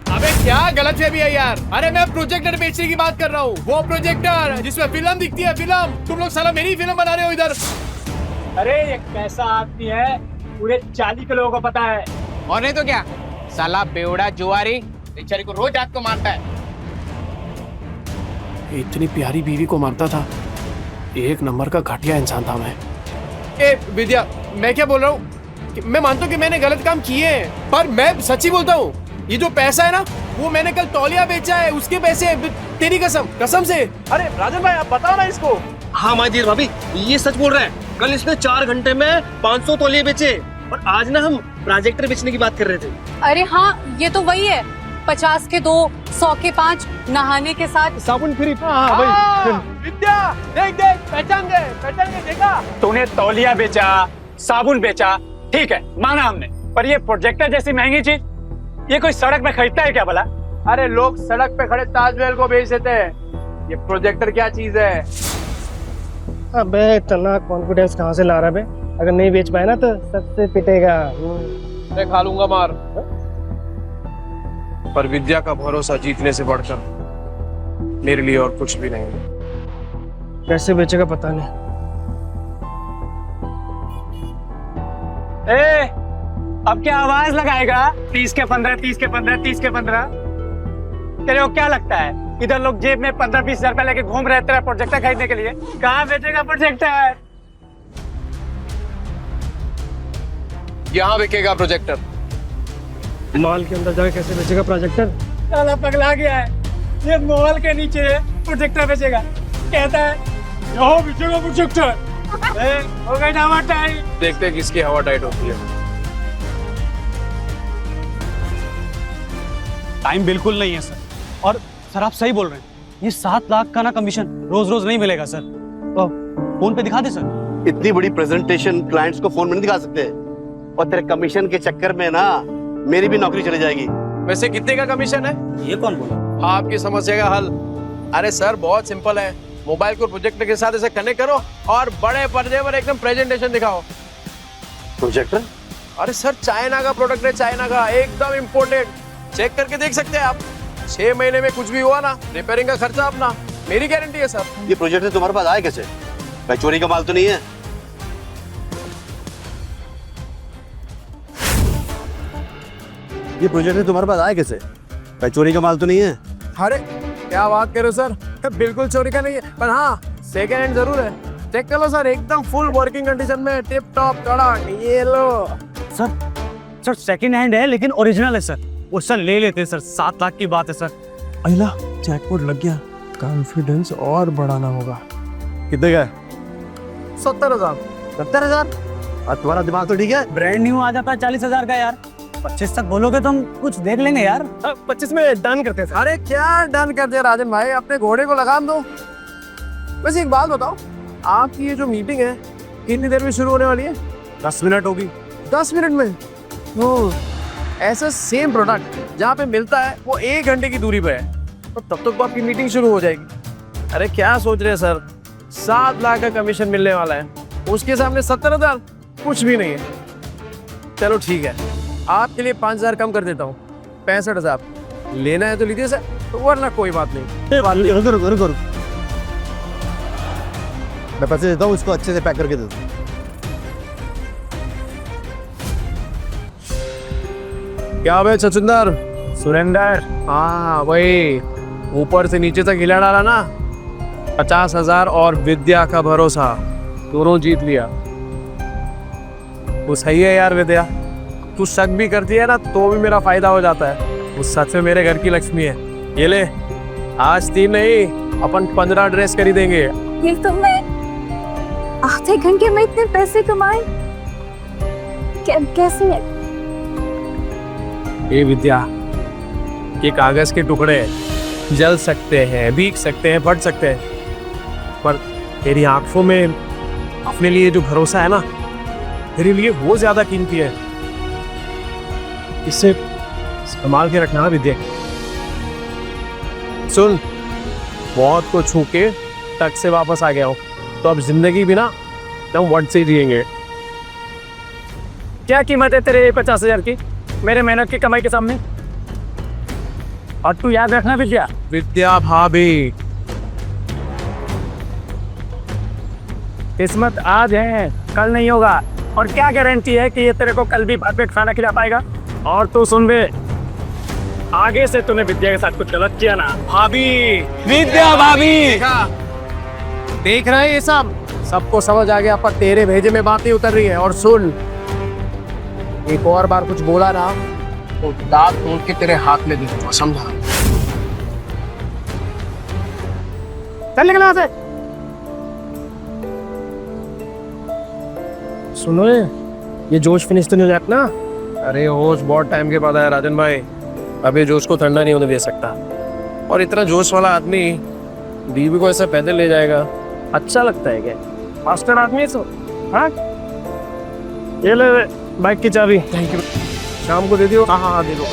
Speaker 8: अबे क्या गलत फहमी है यार? अरे मैं प्रोजेक्टर बेचने की बात कर रहा हूँ। वो प्रोजेक्टर जिसमें फिल्म दिखती है, फिल्म। तुम लोग साला मेरी फिल्म बना रहे हो इधर।
Speaker 11: अरे ये कैसा आदमी है, पूरे 40 के लोगों को पता है।
Speaker 3: और नहीं तो क्या, साला बेवड़ा जुआरी बेचारी को रोज रात को मारता है।
Speaker 8: इतनी प्यारी बीवी को मारता था। एक नंबर का घटिया इंसान था मैं। ए विद्या, मैं क्या बोल रहा हूँ? मैं मानता हूँ कि मैंने गलत काम किए हैं, पर मैं सच्ची बोलता हूँ। ये जो पैसा है ना, वो मैंने कल तौलिया बेचा है, उसके पैसे। तेरी कसम से। अरे राजन भाई आप बताओ ना इसको।
Speaker 3: हाँ माजीर भाभी, ये सच बोल रहा है। कल इसने 4 घंटे में 500 तौलिए बेचे, और आज ना हम प्रोजेक्टर बेचने की बात कर रहे थे।
Speaker 12: अरे हाँ, ये तो वही है। 50 के 2, 100 के 5, नहाने के साथ
Speaker 3: साबुन फ्री।
Speaker 8: विद्या देख पहचान गए देखा।
Speaker 11: तूने तौलिया बेचा, साबुन बेचा, ठीक है माना हमने, पर ये प्रोजेक्टर जैसी महंगी चीज ये कोई सड़क में खरीदता है क्या भला?
Speaker 8: अरे लोग सड़क पे खड़े ताजमहल को बेच देते हैं, ये प्रोजेक्टर क्या चीज है?
Speaker 3: अबे इतना कॉन्फिडेंस कहाँ से ला रहा है बे? अगर नहीं बेच पाए ना तो सबसे पिटेगा।
Speaker 8: मैं खा लूंगा मार। पर विद्या का भरोसा जीतने से बढ़कर मेरे लिए और कुछ भी नहीं है।
Speaker 3: कैसे बेचेगा पता नहीं।
Speaker 11: अब क्या आवाज लगाएगा? 30 के 15, 30 के 15, 30 के 15। तेरे को क्या लगता है इधर लोग जेब में 15-20 हजार रुपए लेके घूम रहे तेरा प्रोजेक्टर खरीदने के लिए? कहाँ बेचेगा प्रोजेक्टर?
Speaker 8: यहाँ बिकेगा प्रोजेक्टर।
Speaker 3: मॉल के अंदर जाके कैसे बेचेगा प्रोजेक्टर?
Speaker 11: साला पगला गया है, ये मॉल के नीचे प्रोजेक्टर बेचेगा, कहता है यहाँ बेचेगा प्रोजेक्टर। हो गई ना हवा टाइट।
Speaker 8: देखते हैं किसकी हवा टाइट होती है।
Speaker 13: टाइम बिल्कुल नहीं है सर। और सर आप सही बोल रहे हैं, ये 7 लाख का ना कमीशन रोज रोज नहीं मिलेगा सर। तो फोन पे दिखा दे सर।
Speaker 14: इतनी बड़ी प्रेजेंटेशन क्लाइंट्स को फोन में नहीं दिखा सकते, और तेरे कमीशन के चक्कर में ना मेरी भी नौकरी चली जाएगी।
Speaker 8: वैसे कितने का कमीशन है?
Speaker 13: ये कौन बोला?
Speaker 8: आपकी समस्या का हल। अरे सर बहुत सिंपल है, मोबाइल को प्रोजेक्टर के साथ ऐसे कनेक्ट करो और बड़े पर्दे पर एकदम प्रेजेंटेशन दिखाओ।
Speaker 14: प्रोजेक्टर?
Speaker 8: अरे सर चाइना का प्रोडक्ट है, चाइना का, एकदम इम्पोर्टेड। चेक करके देख सकते हैं आप। 6 महीने में कुछ भी हुआ ना, रिपेयरिंग का खर्चा अपना, मेरी गारंटी है सर।
Speaker 14: ये प्रोजेक्टर तुम्हारे पास आए कैसे? भाई चोरी का माल तो नहीं है? ये प्रोजेक्टर तुम्हारे पास आए कैसे? भाई चोरी का माल तो नहीं है?
Speaker 8: अरे क्या बात कर रहे हो सर, बिल्कुल चोरी का नहीं है, पर हाँ सेकेंड हैंड जरूर है। चेक कर लो सर, एकदम फुल वर्किंग कंडीशन में, टिप टॉप कड़क। ये लो
Speaker 13: सर सेकंड हैंड है लेकिन ओरिजिनल है सर। वो सर ले लेते हैं सर, 7 लाख की बात है सर।
Speaker 3: अहिला जैकपॉट लग गया, कॉन्फिडेंस और बढ़ाना होगा।
Speaker 14: कितने का?
Speaker 8: 70,000।
Speaker 14: 70,000? तुम्हारा दिमाग तो ठीक है?
Speaker 13: ब्रांड न्यू आ जाता है 40,000 का यार। 25 तक बोलोगे तो हम कुछ देख लेंगे यार।
Speaker 3: 25 में डन करते थे।
Speaker 8: अरे क्या डन करते हैं राजन भाई, अपने घोड़े को लगाम दो। वैसे एक बात बताओ, आपकी ये जो मीटिंग है कितनी देर में शुरू होने वाली है?
Speaker 14: 10 मिनट होगी।
Speaker 8: 10 मिनट में? ओह
Speaker 3: ऐसा सेम प्रोडक्ट जहाँ पे मिलता है वो 1 घंटे की दूरी पे है, तो तब तक तो आपकी मीटिंग शुरू हो जाएगी। अरे क्या सोच रहे हैं सर, 7 लाख का कमीशन मिलने वाला है, उसके सामने 70,000 कुछ भी नहीं है। चलो ठीक है, आपके लिए 5,000 कम कर देता हूँ, 65,000। लेना है तो लीजिए सर, वरना कोई बात नहीं।
Speaker 14: रुको, मैं पैसे देता हूँ, इसको अच्छे से पैक करके दे दो।
Speaker 3: क्या भाई छछुंदर?
Speaker 11: सुरेंदर।
Speaker 3: हाँ वही, ऊपर से नीचे तक हिला डाला ना। 50,000 और विद्या का भरोसा, दोनों जीत लिया। वो सही है यार विद्या, तू शक भी करती है ना तो भी मेरा फायदा हो जाता है। वो सच में मेरे घर की लक्ष्मी है। ये ले, आज 3 नहीं अपन 15 ड्रेस खरीदेंगे।
Speaker 4: ये तुमने आधे घंटे में इतने पैसे कमाए? कैसे?
Speaker 3: ये विद्या, ये कागज के टुकड़े जल सकते हैं, भीग सकते हैं, फट सकते हैं, पर तेरी आंखों में अपने लिए जो भरोसा है ना, तेरे लिए वो ज्यादा कीमती है। इसे संभाल के रखना विद्या। सुन, मौत को छू के तक से वापस आ गया हूँ, तो अब जिंदगी भी ना हम वट से जिएंगे।
Speaker 11: क्या कीमत है तेरे 50,000 की मेरे मेहनत की कमाई के सामने? और तू याद रखना विद्या,
Speaker 3: विद्या भाभी,
Speaker 11: किस्मत आज है कल नहीं होगा, और क्या गारंटी है कि ये तेरे को कल भी भरपेट खाना खिला पाएगा? और तू सुन बे, आगे से तूने विद्या के साथ कुछ गलत किया ना,
Speaker 3: भाभी,
Speaker 11: विद्या भाभी,
Speaker 3: देख रहे हैं ये सबको समझ आ गया, पर तेरे भेजे में बात नहीं उतर रही है। और सुन, एक और बार कुछ बोला ना तो दांत तोड़ के तेरे हाथ में दे दूंगा, समझा?
Speaker 11: चल निकल वहां से।
Speaker 3: सुनो, ये जोश फिनिश तो नहीं हो जाता ना? अरे होश बहुत टाइम के बाद आया राजन भाई, अभी जोश को ठंडा नहीं होने दे सकता। और इतना जोश वाला आदमी बीवी को ऐसे पैदल ले जाएगा, अच्छा लगता है क्या?
Speaker 11: मास्टर आदमी है सो। हाँ, ये ले बाइक की चाबी।
Speaker 3: Thank you. शाम को दे दियो। हाँ दे दो।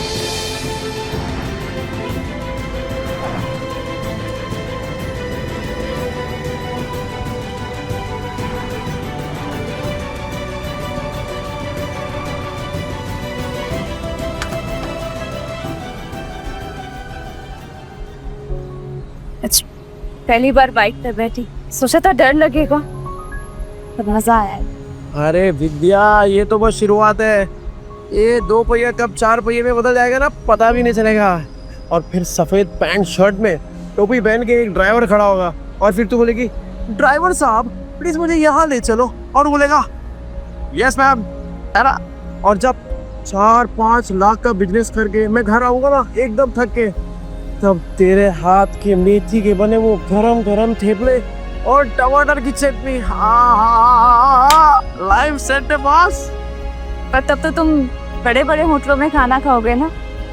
Speaker 4: पहली बार बाइक पे बैठी, सोचा था डर लगेगा, पर मजा आया।
Speaker 3: अरे विद्या, ये तो बस शुरुआत है। ये 2 पहिया कब 4 पहिए में बदल जाएगा ना, पता भी नहीं चलेगा। और फिर सफेद पैंट शर्ट में टोपी पहन के एक ड्राइवर खड़ा होगा, और फिर तू बोलेगी, ड्राइवर साहब प्लीज मुझे यहाँ ले चलो, और बोलेगा यस मैम। और जब 4-5 लाख का बिजनेस करके मैं घर आऊंगा ना एकदम थक के, तब तेरे हाथ के मेथी के बने वो गरम गरम थेपले और टमाटर की चटनी, लाइव सेट है बॉस।
Speaker 4: पर तब तो तुम बड़े बड़े होटलों में खाना खाओगे ना,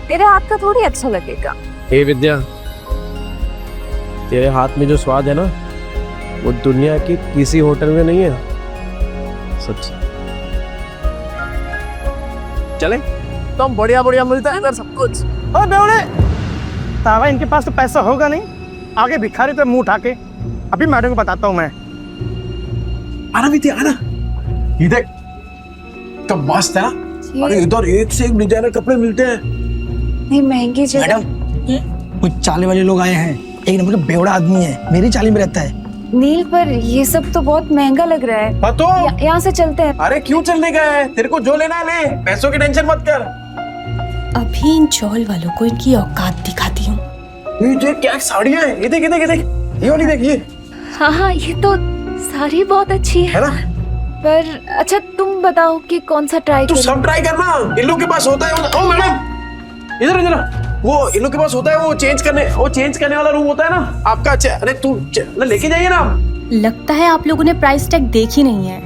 Speaker 4: तेरे हाथ का थोड़ी अच्छा लगेगा।
Speaker 3: हे विद्या, तेरे हाथ में जो स्वाद है ना, वो दुनिया की किसी होटल में नहीं है, सच। चले तो हम बढ़िया बढ़िया मिलता है इधर सब कुछ।
Speaker 11: और बेवड़े, तावा इनके पास तो पैसा होगा नहीं, आगे भिखारी तो मुंह उठा के। अभी मैडम को बताता हूँ मैं।
Speaker 3: आना विद्या, आना। ये देख, कब मस्त है ना। अरे इधर एक से एक डिजाइनर कपड़े मिलते हैं।
Speaker 4: नहीं महंगी जगह।
Speaker 15: मैडम, कुछ चाले वाले लोग आए हैं, एक नंबर का बेवड़ा आदमी है, मेरी चाली में रहता है।
Speaker 4: नील, पर ये सब तो बहुत महंगा लग रहा है।
Speaker 3: तो
Speaker 4: यहाँ से चलते हैं।
Speaker 3: अरे क्यों चलने का है, तेरे को जो लेना है ले, पैसों की टेंशन मत कर।
Speaker 16: अभी इन चौल वालों को इनकी औकात दिखाती हूँ।
Speaker 3: ये देख क्या साड़ियाँ हैं, ये देख ये देख ये देख, ये वाली देख, ये।
Speaker 4: हाँ, ये तो साड़ी बहुत अच्छी है
Speaker 3: ना?
Speaker 4: पर अच्छा तुम बताओ कि कौन सा ट्राई
Speaker 3: तू सब ट्राई करना, इन लोग के पास होता है। ओ मैडम, इधर इधर, वो इन लोग के पास होता है, वो चेंज करने वाला रूम होता है ना आपका। अरे तू लेके जाइए ना।
Speaker 16: लगता है आप लोगों ने प्राइस टैग देखी नहीं है।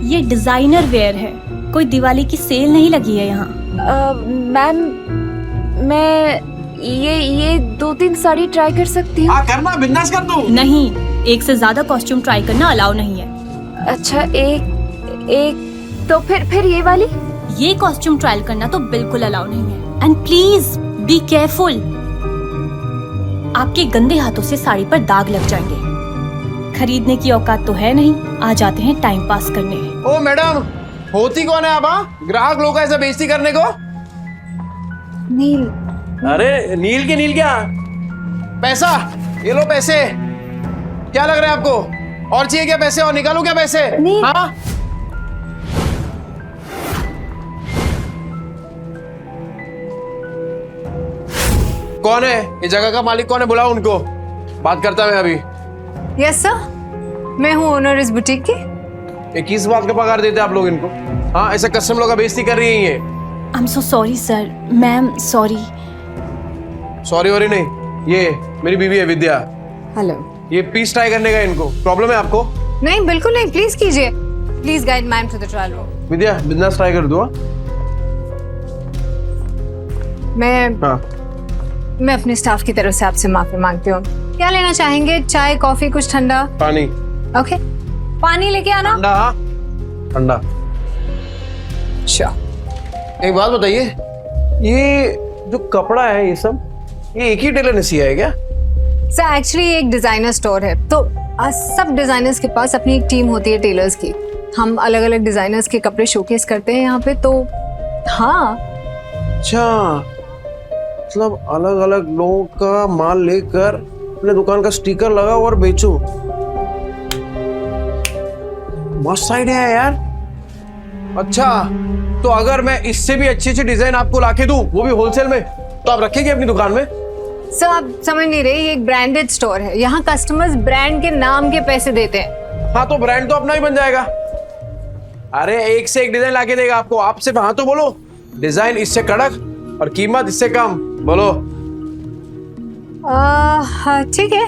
Speaker 16: ये डिजाइनर वेयर है, कोई दिवाली की सेल नहीं लगी है यहाँ।
Speaker 4: मैम, मैं ये 2-3 साड़ी ट्राई कर सकती हूँ?
Speaker 3: करना, बिंदास कर तू।
Speaker 16: नहीं, एक से ज्यादा कॉस्ट्यूम ट्राई करना अलाउ नहीं है।
Speaker 4: अच्छा, एक तो फिर ये वाली?
Speaker 16: ये कॉस्ट्यूम ट्रायल करना तो बिल्कुल अलाउ नहीं है। एंड प्लीज बी केयरफुल, आपके गंदे हाथों से साड़ी पर दाग लग जाएंगे। खरीदने की औकात तो है नहीं, आ जाते हैं टाइम पास करने।
Speaker 3: ओ मैडम, होती कौन है आप? ग्राहक लोग ऐसा बेइज्जती करने को?
Speaker 4: नील।
Speaker 3: अरे नील के नील क्या? पैसा, ये लो पैसे। क्या लग रहा है आपको? और चाहिए क्या पैसे? और निकालू क्या पैसे?
Speaker 4: नील।
Speaker 3: हाँ? कौन है ये जगह का मालिक? कौन है? बुलाओ उनको, बात करता मैं अभी।
Speaker 12: यस सर, मैं हूँ ओनर इस बुटीक की।
Speaker 3: ये किस बात का पगार देते आप लोग इनको? हाँ, ऐसे कस्टमर लोग का बेइज्जती कर रही है ये।
Speaker 16: I am so sorry sir. Ma'am sorry.
Speaker 3: Sorry worry नहीं, ये मेरी बीवी है विद्या।
Speaker 12: हेलो।
Speaker 3: ये पीस ट्राई करने का इनको प्रॉब्लम है आपको?
Speaker 12: नहीं बिल्कुल नहीं, प्लीज कीजिए। Please guide ma'am to the trial room.
Speaker 3: Vidya, business try कर दो।
Speaker 12: मैं अपने स्टाफ की तरफ से आपसे माफी मांगती हूँ। क्या लेना चाहेंगे? चाय, कॉफी, कुछ ठंडा?
Speaker 3: पानी।
Speaker 12: ओके, पानी लेके आना।
Speaker 3: ठंडा। ठंडा।
Speaker 12: अच्छा,
Speaker 3: एक बात बताइए, ये जो कपड़ा है ये सब, ये एक ही टेलर ने सिया है क्या?
Speaker 12: सर एक्चुअली एक डिजाइनर स्टोर है, तो सब डिजाइनर्स के पास अपनी एक टीम होती है टेलर्स की। हम अलग अलग डिजाइनर्स के कपड़े शोकेस करते हैं यहाँ पे, तो हाँ।
Speaker 3: अच्छा, मतलब अलग अलग लोगों का माल लेकर अपने दुकान का स्टिकर लगाओ और बेचो। मस्त आइडिया है यार। अच्छा, तो अगर मैं इससे भी अच्छी अच्छी डिजाइन आपको लाके दूं, वो भी होलसेल में, तो आप रखेंगे अपनी दुकान में?
Speaker 12: सर आप समझ नहीं रहे, ये एक ब्रांडेड स्टोर है। यहाँ कस्टमर्स ब्रांड के नाम के पैसे देते हैं।
Speaker 3: हाँ, तो ब्रांड तो अपना ही बन जाएगा। अरे एक से एक डिजाइन लाके देगा आपको। आप सिर्फ हाँ तो बोलो, डिजाइन इससे कड़क और कीमत इससे कम, बोलो।
Speaker 12: ठीक है।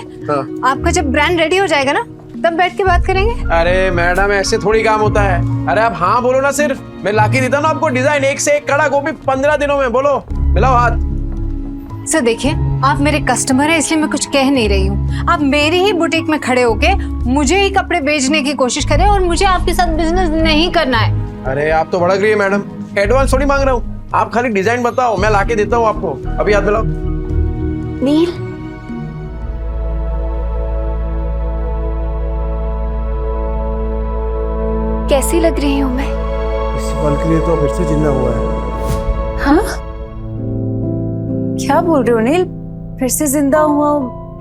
Speaker 12: आपका जब ब्रांड रेडी हो जाएगा ना, तब बैठ के बात करेंगे।
Speaker 3: अरे मैडम, ऐसे थोड़ी काम होता है। अरे आप हाँ बोलो ना, सिर्फ मैं लाके देता हूँ ना आपको डिजाइन एक से एक कड़क, वो भी 15 दिनों में। बोलो, मिलाओ हाथ।
Speaker 12: सर देखिए, आप मेरे कस्टमर हैं, इसलिए मैं कुछ कह नहीं रही हूँ। आप मेरी ही बुटीक में खड़े होके मुझे ही कपड़े बेचने की कोशिश करें, और मुझे आपके साथ बिजनेस नहीं करना है।
Speaker 3: अरे आप तो भड़क रही है मैडम, एडवांस थोड़ी मांग रहा हूँ। आप खाली डिजाइन बताओ, मैं लाके देता हूँ आपको। अभी हाथ मिलाओ।
Speaker 4: नील, कैसी लग रही हूँ मैं?
Speaker 3: इस पल के लिए तो फिर से जिंदा हुआ है।
Speaker 4: हाँ? क्या बोल रहे हो नील? फिर से जिंदा हुआ हूँ?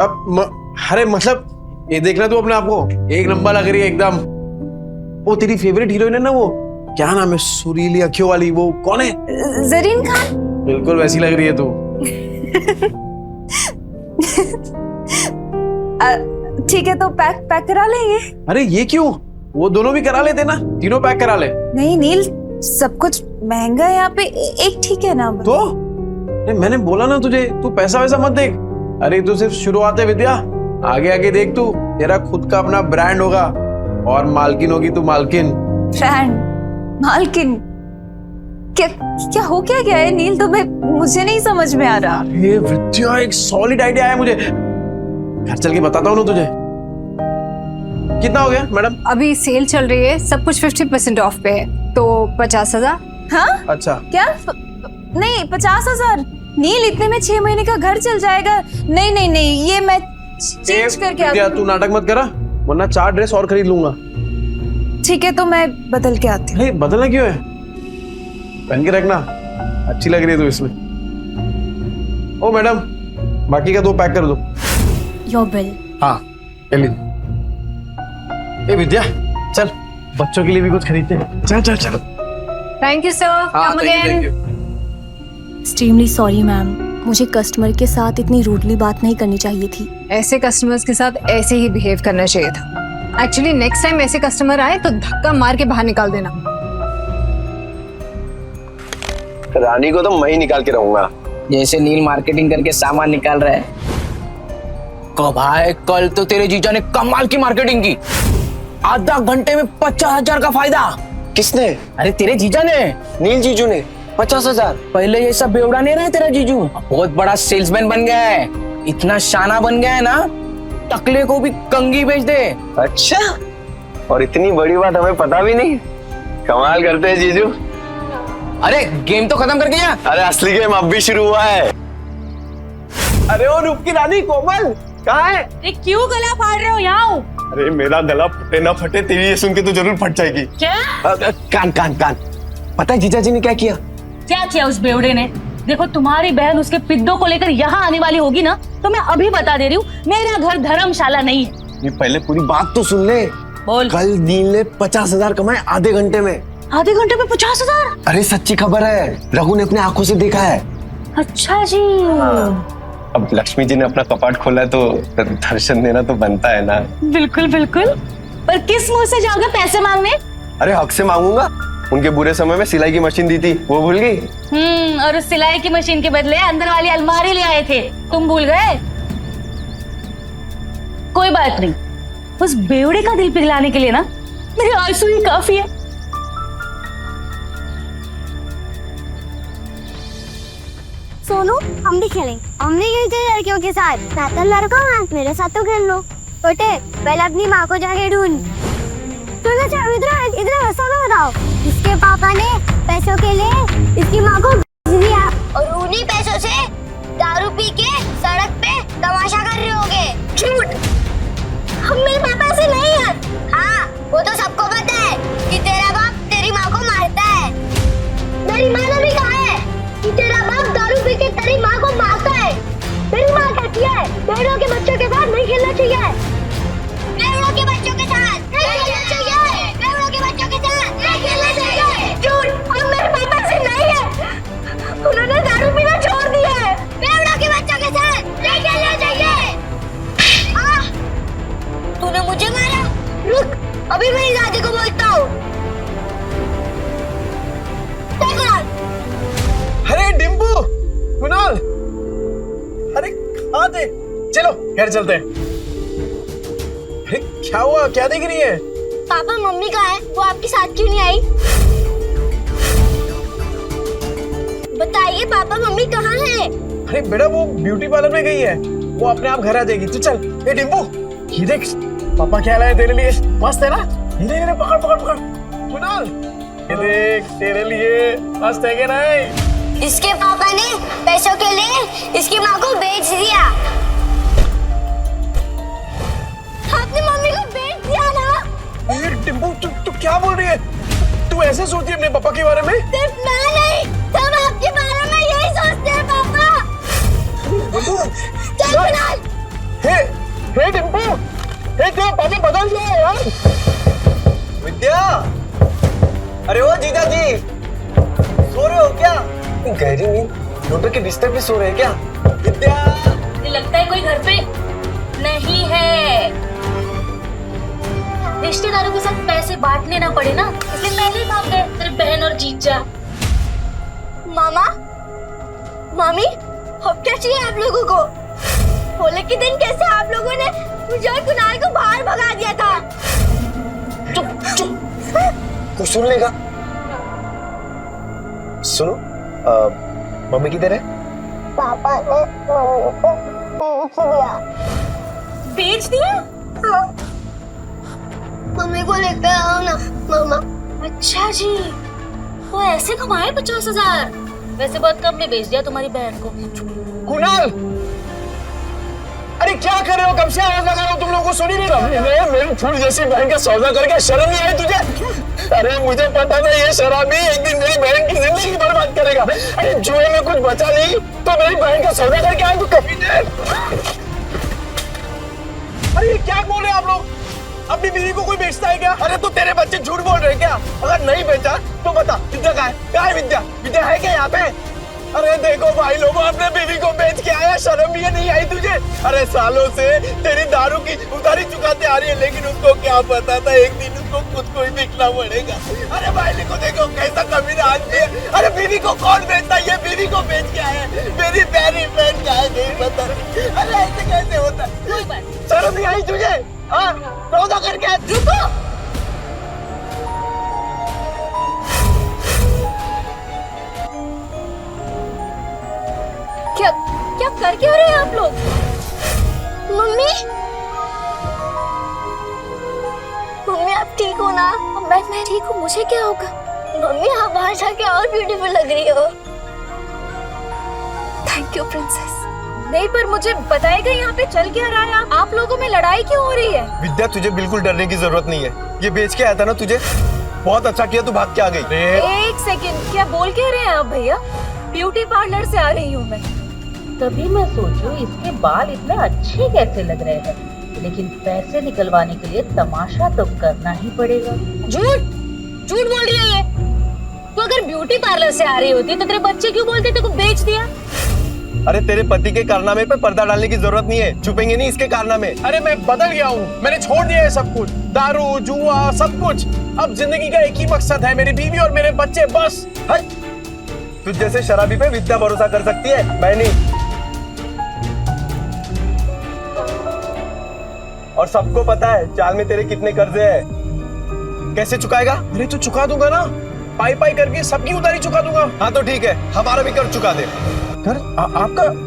Speaker 3: अरे मतलब ये देखना तू अपने आप को, एक नंबर लग रही है एकदम। वो तेरी फेवरेट हीरोइन है ना, वो क्या नाम है, सुरीली अखियों वाली, वो कौन है?
Speaker 4: जरीन खान।
Speaker 3: बिल्कुल वैसी लग रही है तू।
Speaker 4: ठीक है, तो पैक करा लेंगे।
Speaker 3: अरे ये क्यों? वो दोनों भी करा लेते ना, तीनों पैक करा ले।
Speaker 4: नहीं नील, सब कुछ महंगा है यहाँ पे, एक ठीक है ना?
Speaker 3: तो नहीं, मैंने बोला ना तुझे, तू पैसा वैसा मत देख। अरे तू सिर्फ शुरुआत है विद्या, आगे आगे देख तू, तेरा खुद का अपना ब्रांड होगा और मालकिन होगी तू, मालकिन।
Speaker 4: ब्रांड? मालकिन? क्या हो क्या गया है नील? तो मुझे नहीं समझ में आ रहा।
Speaker 3: ये विद्या, एक सॉलिड आइडिया है मुझे, घर चल के बताता हूँ ना तुझे। कितना हो गया मैडम?
Speaker 12: अभी सेल चल रही है, सब कुछ 50% ऑफ पे है, तो 50,000।
Speaker 4: हाँ?
Speaker 3: अच्छा।
Speaker 4: क्या? नहीं, 50,000 नील, इतने में 6 महीने का घर चल जाएगा। नहीं नहीं नहीं, ये मैं चेंज करके
Speaker 3: विद्या, तू नाटक मत करा, वरना 4 ड्रेस और खरीद लूंगा।
Speaker 4: ठीक है, तो मैं बदल के आती हूँ।
Speaker 3: बदलना क्यों है? पहन के रखना, अच्छी लग रही है तू इसमें। ओ मैडम, बाकी का 2 पैक कर दो।
Speaker 16: Your bill.
Speaker 3: हाँ, ए विद्या, चल बच्चों के लिए भी कुछ खरीदते हैं। चल चल चल।
Speaker 12: Thank you sir, come again.
Speaker 16: Extremely sorry ma'am, मुझे कस्टमर के साथ इतनी रूडली बात नहीं करनी चाहिए थी।
Speaker 12: ऐसे कस्टमर्स के साथ ऐसे ही बिहेव करना चाहिए था। एक्चुअली नेक्स्ट टाइम ऐसे कस्टमर आए तो धक्का मार के बाहर निकाल देना।
Speaker 17: रानी को तो मैं ही निकाल के रहूंगा। जैसे नील मार्केटिंग करके सामान निकाल रहा है। भाई कल तो तेरे जीजा ने कमाल की मार्केटिंग की, आधा घंटे में 50,000 का फायदा। किसने? अरे तेरे जीजा ने, नील जीजू ने। 50,000? पहले ये सब बेवड़ा नहीं रहा तेरा जीजू, बहुत बड़ा सेल्समैन बन गया है, इतना शाना बन गया है ना, टकले को भी कंगी बेच दे। अच्छा, और इतनी बड़ी बात हमें पता भी नहीं। कमाल करते हैं जीजू। अरे गेम तो खत्म कर दिया।
Speaker 14: अरे असली गेम अब भी शुरू हुआ है।
Speaker 3: अरे ओ रूप की रानी कोमल कहाँ है?
Speaker 16: क्यों गला फाड़ रहे हो? यहाँ हूँ।
Speaker 3: अरे मेरा गला फटे ना फटे, तेरी ये सुन के तो जरूर फट जाएगी।
Speaker 16: क्या?
Speaker 3: कान कान कान। पता है जीजा जी ने क्या किया?
Speaker 16: क्या किया उस बेवड़े ने? देखो तुम्हारी बहन उसके पिद्दों को लेकर यहाँ आने वाली होगी ना, तो मैं अभी बता दे रही हूँ, मेरा घर धर्मशाला नहीं है।
Speaker 3: ये पहले पूरी बात तो सुन ले।
Speaker 16: बोल।
Speaker 3: कल नील ने 50,000 कमाए आधे घंटे में।
Speaker 16: आधे घंटे में 50,000?
Speaker 3: अरे सच्ची खबर है, रघु ने अपने आंखों से देखा है।
Speaker 16: अच्छा जी।
Speaker 3: अब लक्ष्मी जी ने अपना कपाट खोला है तो दर्शन देना तो बनता है ना।
Speaker 16: बिल्कुल बिल्कुल, पर किस मुंह से जाओगे पैसे मांगने?
Speaker 3: अरे हक से मांगूंगा। उनके बुरे समय में सिलाई की मशीन दी थी, वो भूल गई?
Speaker 16: और उस सिलाई की मशीन के बदले अंदर वाली अलमारी ले आए थे, तुम भूल गए? कोई बात नहीं, उस बेवड़े का दिल पिघलाने के लिए ना मेरे आंसू ही काफी है।
Speaker 10: सोनू, हम भी खेलेंगे। हम नहीं खेलते लड़कियों के साथ। मैं तो लड़का हूँ, मेरे साथ तो खेल लो। छोटे, पहले अपनी माँ को जाके ढूंढ। इधर हंसो ना बताओ। इसके पापा ने पैसों के लिए इसकी माँ को दिया और उन्हीं पैसों से दारू पी के सड़क पे तमाशा कर रहे होगे। झूठ। हम मेरे पापा से नहीं है। हाँ, वो तो सबको पता है कि तेरा बाप तेरी माँ को मारता है। मेरी माँ ने भी कहा है कि तेरा बाप दारू पी के तेरी माँ को मारता है। मेरी माँ कहती है बेड़ों के बच्चों के साथ नहीं खेलना चाहिए। बेड़ों के बच्चों के साथ नहीं खेलना चाहिए। बेड़ों के बच्चों के साथ नहीं खेलना चाहिए। झूठ। हम मेरे पापा से नहीं है। उन्होंने दारू पीना छोड़ दिया है। बेड़ों के बच्चों के साथ नहीं खेलना चाहिए। तूने मुझे मारा? रुक, अभी मेरी दादी को बोलता हूँ।
Speaker 3: अरे डिम्पू, कुणाल, अरे कहाँ थे? चलो घर चलते हैं। अरे क्या हुआ, क्या देख रही है?
Speaker 10: पापा मम्मी कहाँ है? वो आपके साथ क्यों नहीं आई? बताइए पापा मम्मी कहाँ है?
Speaker 3: अरे बेटा वो ब्यूटी पार्लर में गई है, वो अपने आप घर आ जाएगी। तू चल। ए डिम्पू, ये देख पापा क्या लाए तेरे लिए, मस्त है ना? ये पकड़ पकड़ पकड़। कुणाल, ये देख तेरे लिए मस्त है कि नहीं?
Speaker 10: इसके पापा ने पैसों के लिए इसकी माँ को बेच दिया। आपने मम्मी को बेच दिया ना?
Speaker 3: ये डिम्पू तू क्या बोल रही है? तू ऐसे सोचती है अपने पापा के बारे में?
Speaker 10: सिर्फ मैं नहीं, सब आपके बारे में यही सोचते हैं पापा। चल कुणाल।
Speaker 3: हे डिम्पू, हे तेरा पापा बदल गया है यार। विद्या, अरे ओ जीजा जी, सो रहे हो क्या? गहरी नींद, डॉक्टर के बिस्तर पे सो रहे हैं क्या? विद्या,
Speaker 16: मुझे लगता है कोई घर पे नहीं है। रिश्तेदारों के साथ पैसे बांटने ना पड़े ना, इसलिए पहले ही भाग गए तेरे बहन और जीजा।
Speaker 10: मामा, मामी, अब क्या चाहिए आप लोगों को? होली के दिन कैसे आप लोगों ने मुझे और कुणाल को बाहर भगा दिया था?
Speaker 3: चुप चुप, कुछ सुन लेगा। सुनो, मम्मी किधर है?
Speaker 10: पापा ने मम्मी को बेच दिया।
Speaker 16: बेच दिया?
Speaker 10: हाँ। मम्मी को लेकर आओ ना मामा।
Speaker 16: अच्छा जी, वो ऐसे कमाए 50,000? वैसे बहुत कम में बेच दिया तुम्हारी बहन को।
Speaker 3: कुणाल, अरे क्या कर रहे हो? कब से आवाज लगा रहा हूँ, तुम लोगों को सुनी नहीं रहा? मेरी फूल जैसी बहन का सौदा करके शर्म नहीं आई तुझे? अरे मुझे पता था ये शराबी एक दिन मेरी बहन की जिंदगी बर्बाद करेगा। अरे जुए में कुछ बचा नहीं तो मेरी बहन का सौदा करके आए तो कभी नहीं। अरे क्या बोल रहे हैं आप लोग? अपनी बीवी को कोई बेचता है क्या? अरे तो तेरे बच्चे झूठ बोल रहे हैं क्या? अगर नहीं बेचा तो बता, विद्या कहाँ है? कहाँ है विद्या? विद्या है क्या यहाँ पे? अरे देखो भाई लोगों, अपने बीवी को बेच के आया, शर्म भी नहीं आई तुझे? अरे सालों से तेरी दारू की उधारी चुकाते आ रही है, लेकिन उसको क्या पता था एक दिन उसको खुद को ही बिकना पड़ेगा। अरे भाई को देखो कैसा कमीना आदमी है। अरे बीवी को कौन बेचता है? ये बीवी को बेच के आया, मेरी प्यारी बहन का है, नहीं पता। अरे ऐसे कैसे होता है? शर्म नहीं आई तुझे? हाँ, सौदा करके रुको।
Speaker 10: क्या कर क्यों रहे हैं आप लोग? मम्मी, मम्मी आप ठीक हो ना? मैं ठीक हूँ, मुझे क्या होगा? मम्मी आप बाहर जाके और ब्यूटीफुल लग रही हो।
Speaker 4: Thank you princess. नहीं पर मुझे बताएगा यहाँ पे चल क्या रहा है? आप लोगों में लड़ाई क्यों हो रही है?
Speaker 3: विद्या तुझे बिल्कुल डरने की जरूरत नहीं है, ये बेच के आया था ना तुझे, बहुत अच्छा किया तू भाग के आ गई।
Speaker 4: एक सेकंड, क्या बोल के रहे हैं आप भैया? ब्यूटी पार्लर से आ रही हूँ मैं।
Speaker 16: तभी मैं सोचूं इसके बाल इतने अच्छे कैसे लग रहे हैं, लेकिन पैसे निकलवाने के लिए तमाशा तो करना ही पड़ेगा।
Speaker 4: झूठ बोल रही है ये। तो अगर ब्यूटी पार्लर से आ रही होती तो तेरे बच्चे क्यों बोलते तेरे को बेच दिया?
Speaker 3: अरे तेरे पति के कारनामे पे पर्दा डालने की जरूरत नहीं है, छुपेंगे नहीं इसके कारनामे। अरे मैं बदल गया हूँ, मैंने छोड़ दिया है सब कुछ, दारू जुआ सब कुछ। अब जिंदगी का एक ही मकसद है, मेरी बीवी और मेरे बच्चे, बस। तुझ जैसे शराबी पे विद्या भरोसा कर सकती है, मैं नहीं। और सबको पता है चाल में तेरे कितने कर्जे हैं। कैसे चुकाएगा? अरे तो चुका दूंगा ना, पाई पाई करके सबकी उधारी चुका दूंगा। हाँ तो ठीक है, हमारा भी कर्ज चुका दे। कर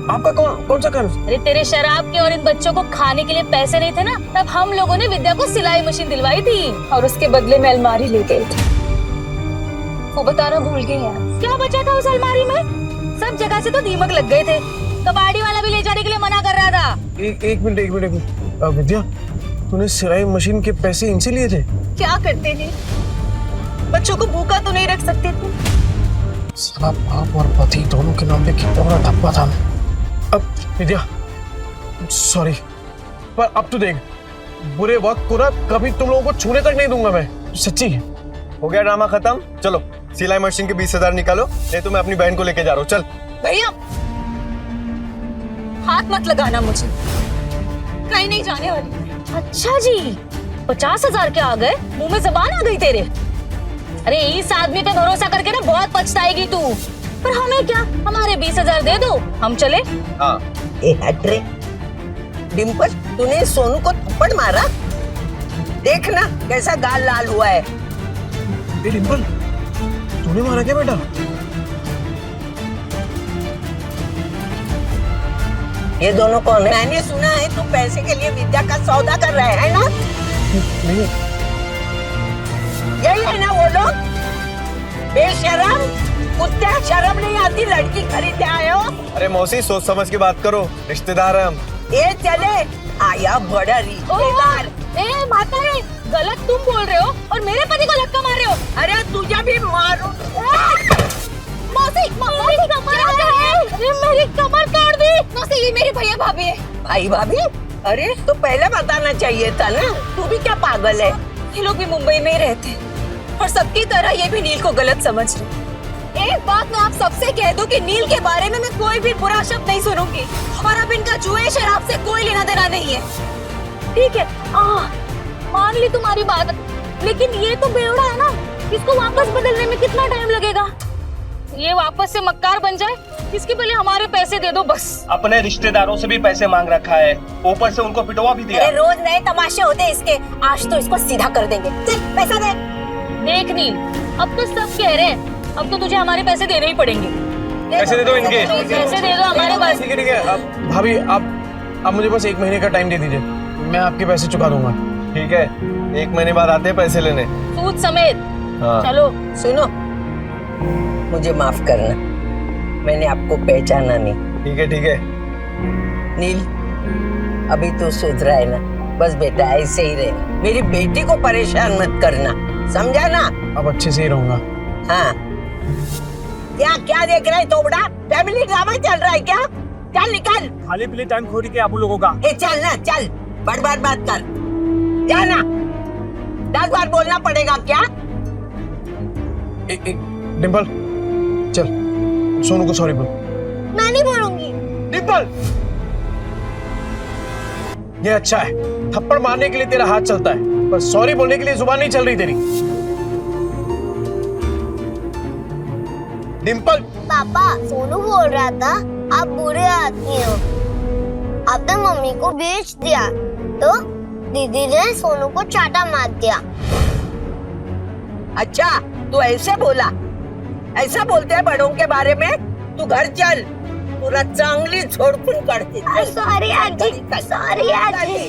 Speaker 3: आपका कौन सा कर्ज?
Speaker 16: अरे तेरे शराब के और इन बच्चों को खाने के लिए पैसे नहीं थे ना, तब हम लोगों ने विद्या को सिलाई मशीन दिलवाई थी
Speaker 4: और उसके बदले में अलमारी ले गए थे। वो बताना भूल गई यार।
Speaker 16: क्या बचा था उस अलमारी में? सब जगह से तो दीमक लग गए थे, कबाड़ी वाला भी ले जाने के लिए मना कर रहा था।
Speaker 3: एक मिनट विद्या, तूने सिलाई मशीन के पैसे इनसे लिए थे?
Speaker 4: क्या करते थे? बच्चों को भूखा तो नहीं रख सकते थे।
Speaker 3: साला बाप और पति दोनों के नाम पे कितना बड़ा धब्बा था। अब विद्या सॉरी, पर अब तो देख, बुरे वक्त को ना कभी तुम लोगों को छूने तक नहीं दूंगा मैं, सच्ची। हो गया ड्रामा खत्म, चलो सिलाई मशीन के 20,000 निकालो, नहीं तो मैं अपनी बहन को लेके जा रहा हूँ। चल
Speaker 4: भैया हाथ मत लगाना मुझे, कहीं नहीं जाने वाली।
Speaker 16: अच्छा जी, 50,000 के आ गए, मुंह में जबान आ गई तेरे। अरे इस आदमी पे भरोसा करके ना बहुत पछताएगी तू। पर हमें क्या, हमारे 20,000 दे दो, हम चले।
Speaker 3: हाँ।
Speaker 9: डिम्पल, तूने सोनू को थप्पड़ मारा? देखना कैसा गाल लाल हुआ है।
Speaker 3: डिम्पल, तूने मारा क्या बेटा?
Speaker 9: ये दोनों कौन है? मैंने सुना है तू पैसे के लिए विद्या का सौदा कर रहा है ना?
Speaker 3: नहीं।
Speaker 9: यही है ना वो लोग? बेशरम, कुत्ते, शर्म नहीं आती, लड़की खरीदने आए हो?
Speaker 3: अरे मौसी सोच समझ के बात करो, रिश्तेदार है हम।
Speaker 9: ये चले आया बड़ा रिश्तेदार।
Speaker 16: ए माता रे, गलत तुम बोल रहे हो और मेरे पति को धक्का मार रहे हो।
Speaker 9: अरे तुझे भी मारो।
Speaker 16: मौसी, मेरी कमर अरे मेरी कमर काट दी।
Speaker 4: मौसी, ये मेरे भैया भाभी है।
Speaker 9: भाई भाभी? अरे तो पहले बताना चाहिए था ना, तू भी क्या पागल है?
Speaker 4: ये लोग भी मुंबई में ही रहते हैं और सबकी तरह ये भी नील को गलत समझ रहे। एक बात मैं आप सबसे कह दूं कि नील के बारे में मैं कोई भी बुरा शब्द नहीं सुनूंगी और अब इनका जुए शराब से कोई लेना देना नहीं है।
Speaker 16: ठीक है, मान ली तुम्हारी बात, लेकिन ये तो बेवड़ा है ना, इसको वापस बदलने में कितना टाइम लगेगा? ये वापस से मक्कार बन जाए, इसके पहले हमारे पैसे दे दो बस।
Speaker 8: अपने रिश्तेदारों से भी पैसे मांग रखा है, ऊपर से उनको पिटवा भी दिया।
Speaker 4: अरे रोज नए तमाशे होते हैं इसके, आज तो इसको सीधा कर देंगे। चल पैसा दे।
Speaker 16: देख नील, अब तो सब कह रहे हैं, अब तो तुझे हमारे पैसे देने ही पड़ेंगे।
Speaker 3: पैसे दे दो इनके।
Speaker 16: पैसे दे दो हमारे पास।
Speaker 3: ठीक है। अब भाभी आप मुझे बस 1 महीने का टाइम दे दीजिए, मैं आपके पैसे चुका दूंगा। ठीक है, 1 महीने बाद आते हैं पैसे लेने,
Speaker 16: सूद समेत।
Speaker 3: हाँ।
Speaker 16: चलो।
Speaker 9: सुनो, मुझे माफ करना, मैंने आपको पहचाना नहीं।
Speaker 3: ठीक है।
Speaker 9: नील, अभी तो सुधरा है ना, बस बेटा ऐसे ही रहना, मेरी बेटी को परेशान मत करना, समझा ना?
Speaker 3: अब अच्छे से ही रहूंगा।
Speaker 9: हाँ। क्या देख रहा है तोबड़ा? फैमिली ड्रामा चल रहा है क्या? चल निकल।
Speaker 11: खाली पीली टाइम खोरी के आप लोगों का।
Speaker 9: चल ना, चल, बर्बाद मत कर, जाना। 10 बार बोलना पड़ेगा क्या?
Speaker 3: डिम्पल चल, सोनू को सॉरी बोल।
Speaker 10: मैं नहीं बोलूंगी।
Speaker 3: डिम्पल, ये अच्छा है, थप्पड़ मारने के लिए तेरा हाथ चलता है, पर सॉरी बोलने के लिए जुबान नहीं चल रही तेरी। डिम्पल।
Speaker 10: पापा, सोनू बोल रहा था आप बुरे आदमी हो, आपने मम्मी को बेच दिया तो दीदी ने सोनू को चाटा मार दिया।
Speaker 9: अच्छा, तू ऐसे बोला? ऐसा बोलते हैं बड़ों के बारे में? तू घर चल, पूरा चांगली छोड़कुन करती।
Speaker 10: सॉरी आजी, सॉरी आजी।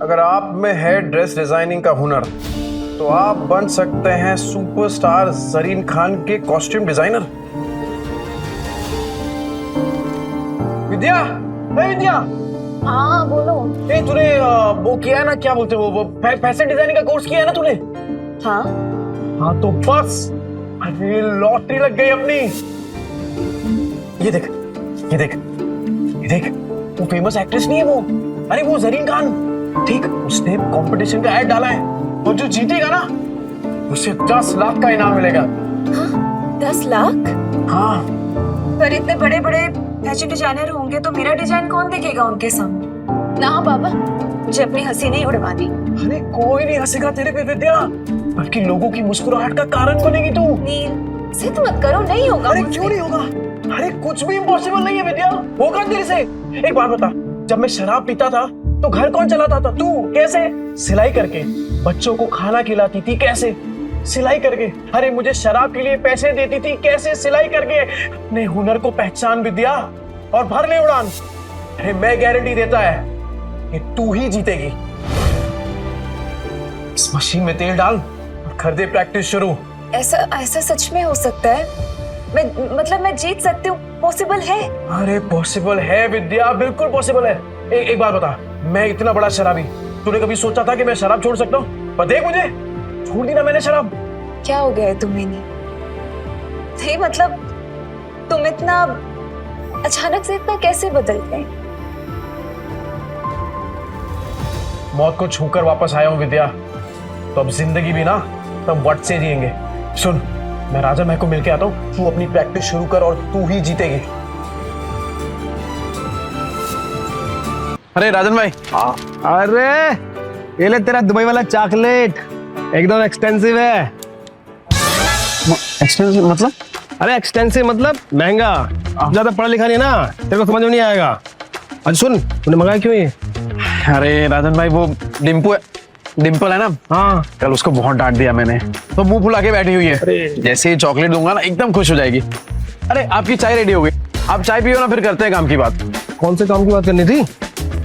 Speaker 3: अगर आप में है ड्रेस डिजाइनिंग का हुनर तो आप बन सकते हैं सुपरस्टार जरीन खान के कॉस्ट्यूम डिजाइनर। विद्या, विद्या।
Speaker 4: हाँ बोलो।
Speaker 3: तूने वो किया है ना, क्या बोलते हैं वो फैशन डिजाइनिंग का कोर्स किया है ना तूने?
Speaker 4: हाँ
Speaker 3: हाँ तो बस अरे लॉटरी लग गई अपनी। ये देख, ये देख, ये देख, वो फेमस एक्ट्रेस नहीं है वो, अरे वो जरीन खान, ठीक, उसने कंपटीशन का ऐड डाला है और जो जीतेगा ना उसे 10 लाख का इनाम मिलेगा।
Speaker 4: हाँ, 10 लाख?
Speaker 3: हाँ।
Speaker 4: पर इतने बड़े बड़े फैशन डिजाइनर होंगे तो मेरा डिजाइन कौन देखेगा उनके सामने? ना बाबा, मुझे अपनी हंसी नहीं उड़वानी।
Speaker 3: अरे कोई नहीं हंसेगा तेरे पे विद्या, बल्कि लोगों की मुस्कुराहट का कारण बनेगी तू।
Speaker 4: नील, जिद मत करो, नहीं होगा।
Speaker 3: अरे क्यों नहीं होगा? अरे कुछ भी इम्पॉसिबल नहीं है विद्या, होगा तेरे से। एक बात बता, जब मैं शराब पीता था तो घर कौन चलाता था? तू। कैसे? सिलाई करके। बच्चों को खाना खिलाती थी, कैसे? सिलाई करके। अरे मुझे शराब के लिए पैसे देती थी, कैसे? सिलाई करके। अपने हुनर को पहचान विद्या और भर ले उड़ान। अरे मैं गारंटी देता है कि तू ही जीतेगी। इस मशीन में तेल डाल और कर दे प्रैक्टिस शुरू।
Speaker 4: ऐसा सच में हो सकता है? मैं जीत सकती हूँ? पॉसिबल है? अरे
Speaker 3: पॉसिबल है विद्या, बिल्कुल पॉसिबल है। एक बात बता, मैं इतना बड़ा शराबी, तूने कभी सोचा था कि मैं शराब छोड़ सकता हूँ? पर देख मुझे, छोड़ दी ना मैंने शराब।
Speaker 4: क्या हो गया है तुम्हें? नहीं मतलब तुम इतना अचानक से इतना कैसे बदल गए?
Speaker 3: मौत को छूकर वापस आया हूँ विद्या, तो अब जिंदगी भी ना तब वट से जिएंगे। सुन, मैं राजन भाई को मिलके आता हूँ, तू अपनी प्रैक्टिस शुरू कर और तू ही जीतेगी।
Speaker 6: अरे राजन भाई।
Speaker 8: अरे ये ले तेरा दुबई वाला चॉकलेट, एकदम एक्सपेंसिव है।
Speaker 6: एक्सपेंसिव मतलब?
Speaker 8: अरे एक्सपेंसिव मतलब महंगा। ज्यादा पढ़ा लिखा नहीं ना, तेरे को समझ में नहीं आएगा। अच्छा सुन, तूने मंगाया क्यों ये?
Speaker 6: अरे राजन भाई, वो डिम्पल है ना, हाँ, कल उसको बहुत डांट दिया मैंने, तो मुंह फुला के बैठी हुई है। जैसे ही चॉकलेट दूंगा ना एकदम खुश हो जाएगी। अरे आपकी चाय रेडी हो गई, आप चाय पियो ना, फिर करते हैं काम की बात।
Speaker 8: कौन से काम की बात करनी थी?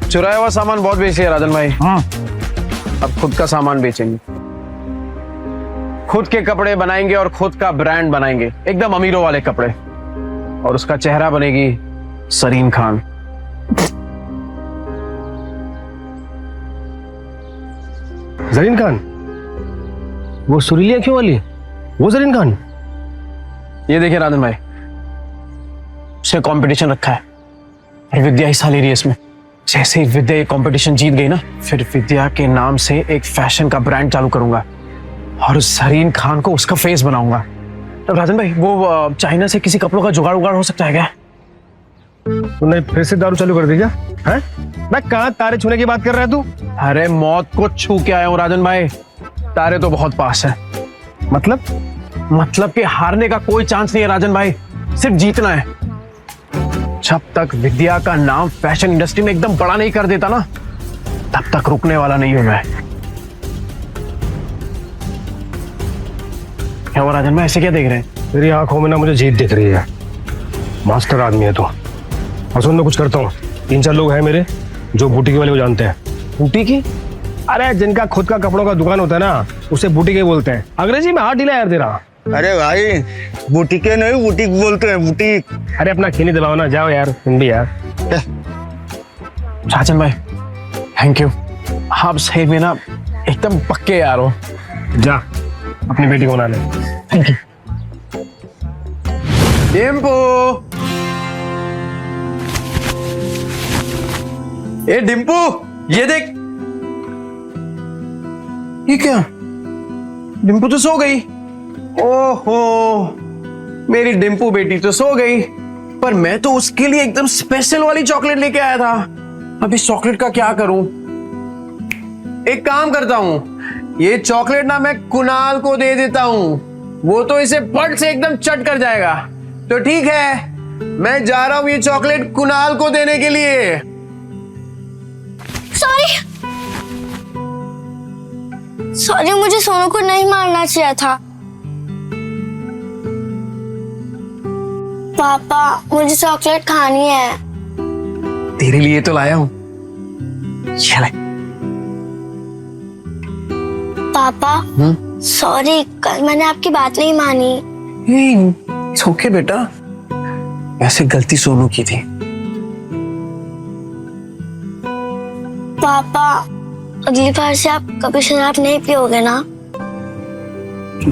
Speaker 6: चुराया हुआ सामान बहुत बेची है राजन भाई। हाँ, अब खुद का सामान बेचेंगे, खुद के कपड़े बनाएंगे और खुद का ब्रांड बनाएंगे, एकदम अमीरों वाले कपड़े, और उसका चेहरा बनेगी जरीन खान।
Speaker 8: जरीन खान? वो सुरीली आंखों वाली, वो जरीन खान?
Speaker 6: ये देखिए राजन भाई, उसने कंपटीशन रखा है और विद्या हिस्सा ले रही है इसमें। जैसे ही विद्या ये कंपटीशन जीत गई ना, फिर विद्या के नाम से एक फैशन का ब्रांड चालू करूंगा और जरीन खान को उसका फेस बनाऊंगा। तो राजन भाई, वो चाइना से किसी कपड़ों का जुगाड़ उगाड़ हो सकता है क्या?
Speaker 8: तूने फिर से दारू चालू कर दी क्या? हैं? मैं कहाँ तारे छूने की बात कर रहा है तू?
Speaker 6: अरे मौत को छू के आया हूँ राजन भाई, तारे तो बहुत पास है। मतलब कि हारने का कोई चांस नहीं है राजन भाई, सिर्फ जीतना है। जब तक विद्या का नाम फैशन इंडस्ट्री में एकदम बड़ा नहीं कर देता ना, तब तक रुकने वाला नहीं हूं मैं। क्या हुआ राजन भाई, ऐसे क्या देख रहे हैं?
Speaker 8: तेरी आंखों में ना मुझे जीत दिख रही है। मास्टर आदमी है तू। और सुन, मैं कुछ करता हूँ, 3-4 लोग हैं मेरे जो बुटीक वाले को जानते हैं।
Speaker 6: बुटीक?
Speaker 8: अरे जिनका खुद का कपड़ों का दुकान होता है ना, उसे बुटीक ही बोलते हैं। अंग्रेजी में हाथ ढीला यार तेरा।
Speaker 14: अरे भाई, बुटीके नहीं बुटीक बोलते हैं, बुटीक।
Speaker 8: अरे अपना खीनी दबाओ ना, जाओ यार तुम भी यार।
Speaker 6: राजन भाई थैंक यू, आप सही में ना एकदम पक्के यार हो।
Speaker 8: जा अपनी बेटी को बना ले।
Speaker 6: Thank you. डिम्पू, ए डिम्पू, ये देख। ये क्या? डिम्पू तो सो गई। ओहो, मेरी डिम्पू बेटी तो सो गई, पर मैं तो उसके लिए एकदम स्पेशल वाली चॉकलेट लेके आया था। अब इस चॉकलेट का क्या करूं? एक काम करता हूं, ये चॉकलेट ना मैं कुणाल को दे देता हूं, वो तो इसे पट से एकदम चट कर जाएगा। तो ठीक है, मैं जा रहा हूं ये चॉकलेट कुणाल को देने के लिए।
Speaker 10: सॉरी, मुझे सोनू को नहीं मारना चाहिए था। पापा, मुझे चॉकलेट खानी है।
Speaker 6: तेरे लिए तो लाया हूं। चल।
Speaker 10: पापा सॉरी, कल मैंने आपकी बात नहीं मानी।
Speaker 6: इट्स ओके बेटा, वैसे गलती सोनू की थी।
Speaker 10: पापा अगली बार से आप कभी शराब नहीं पियोगे ना?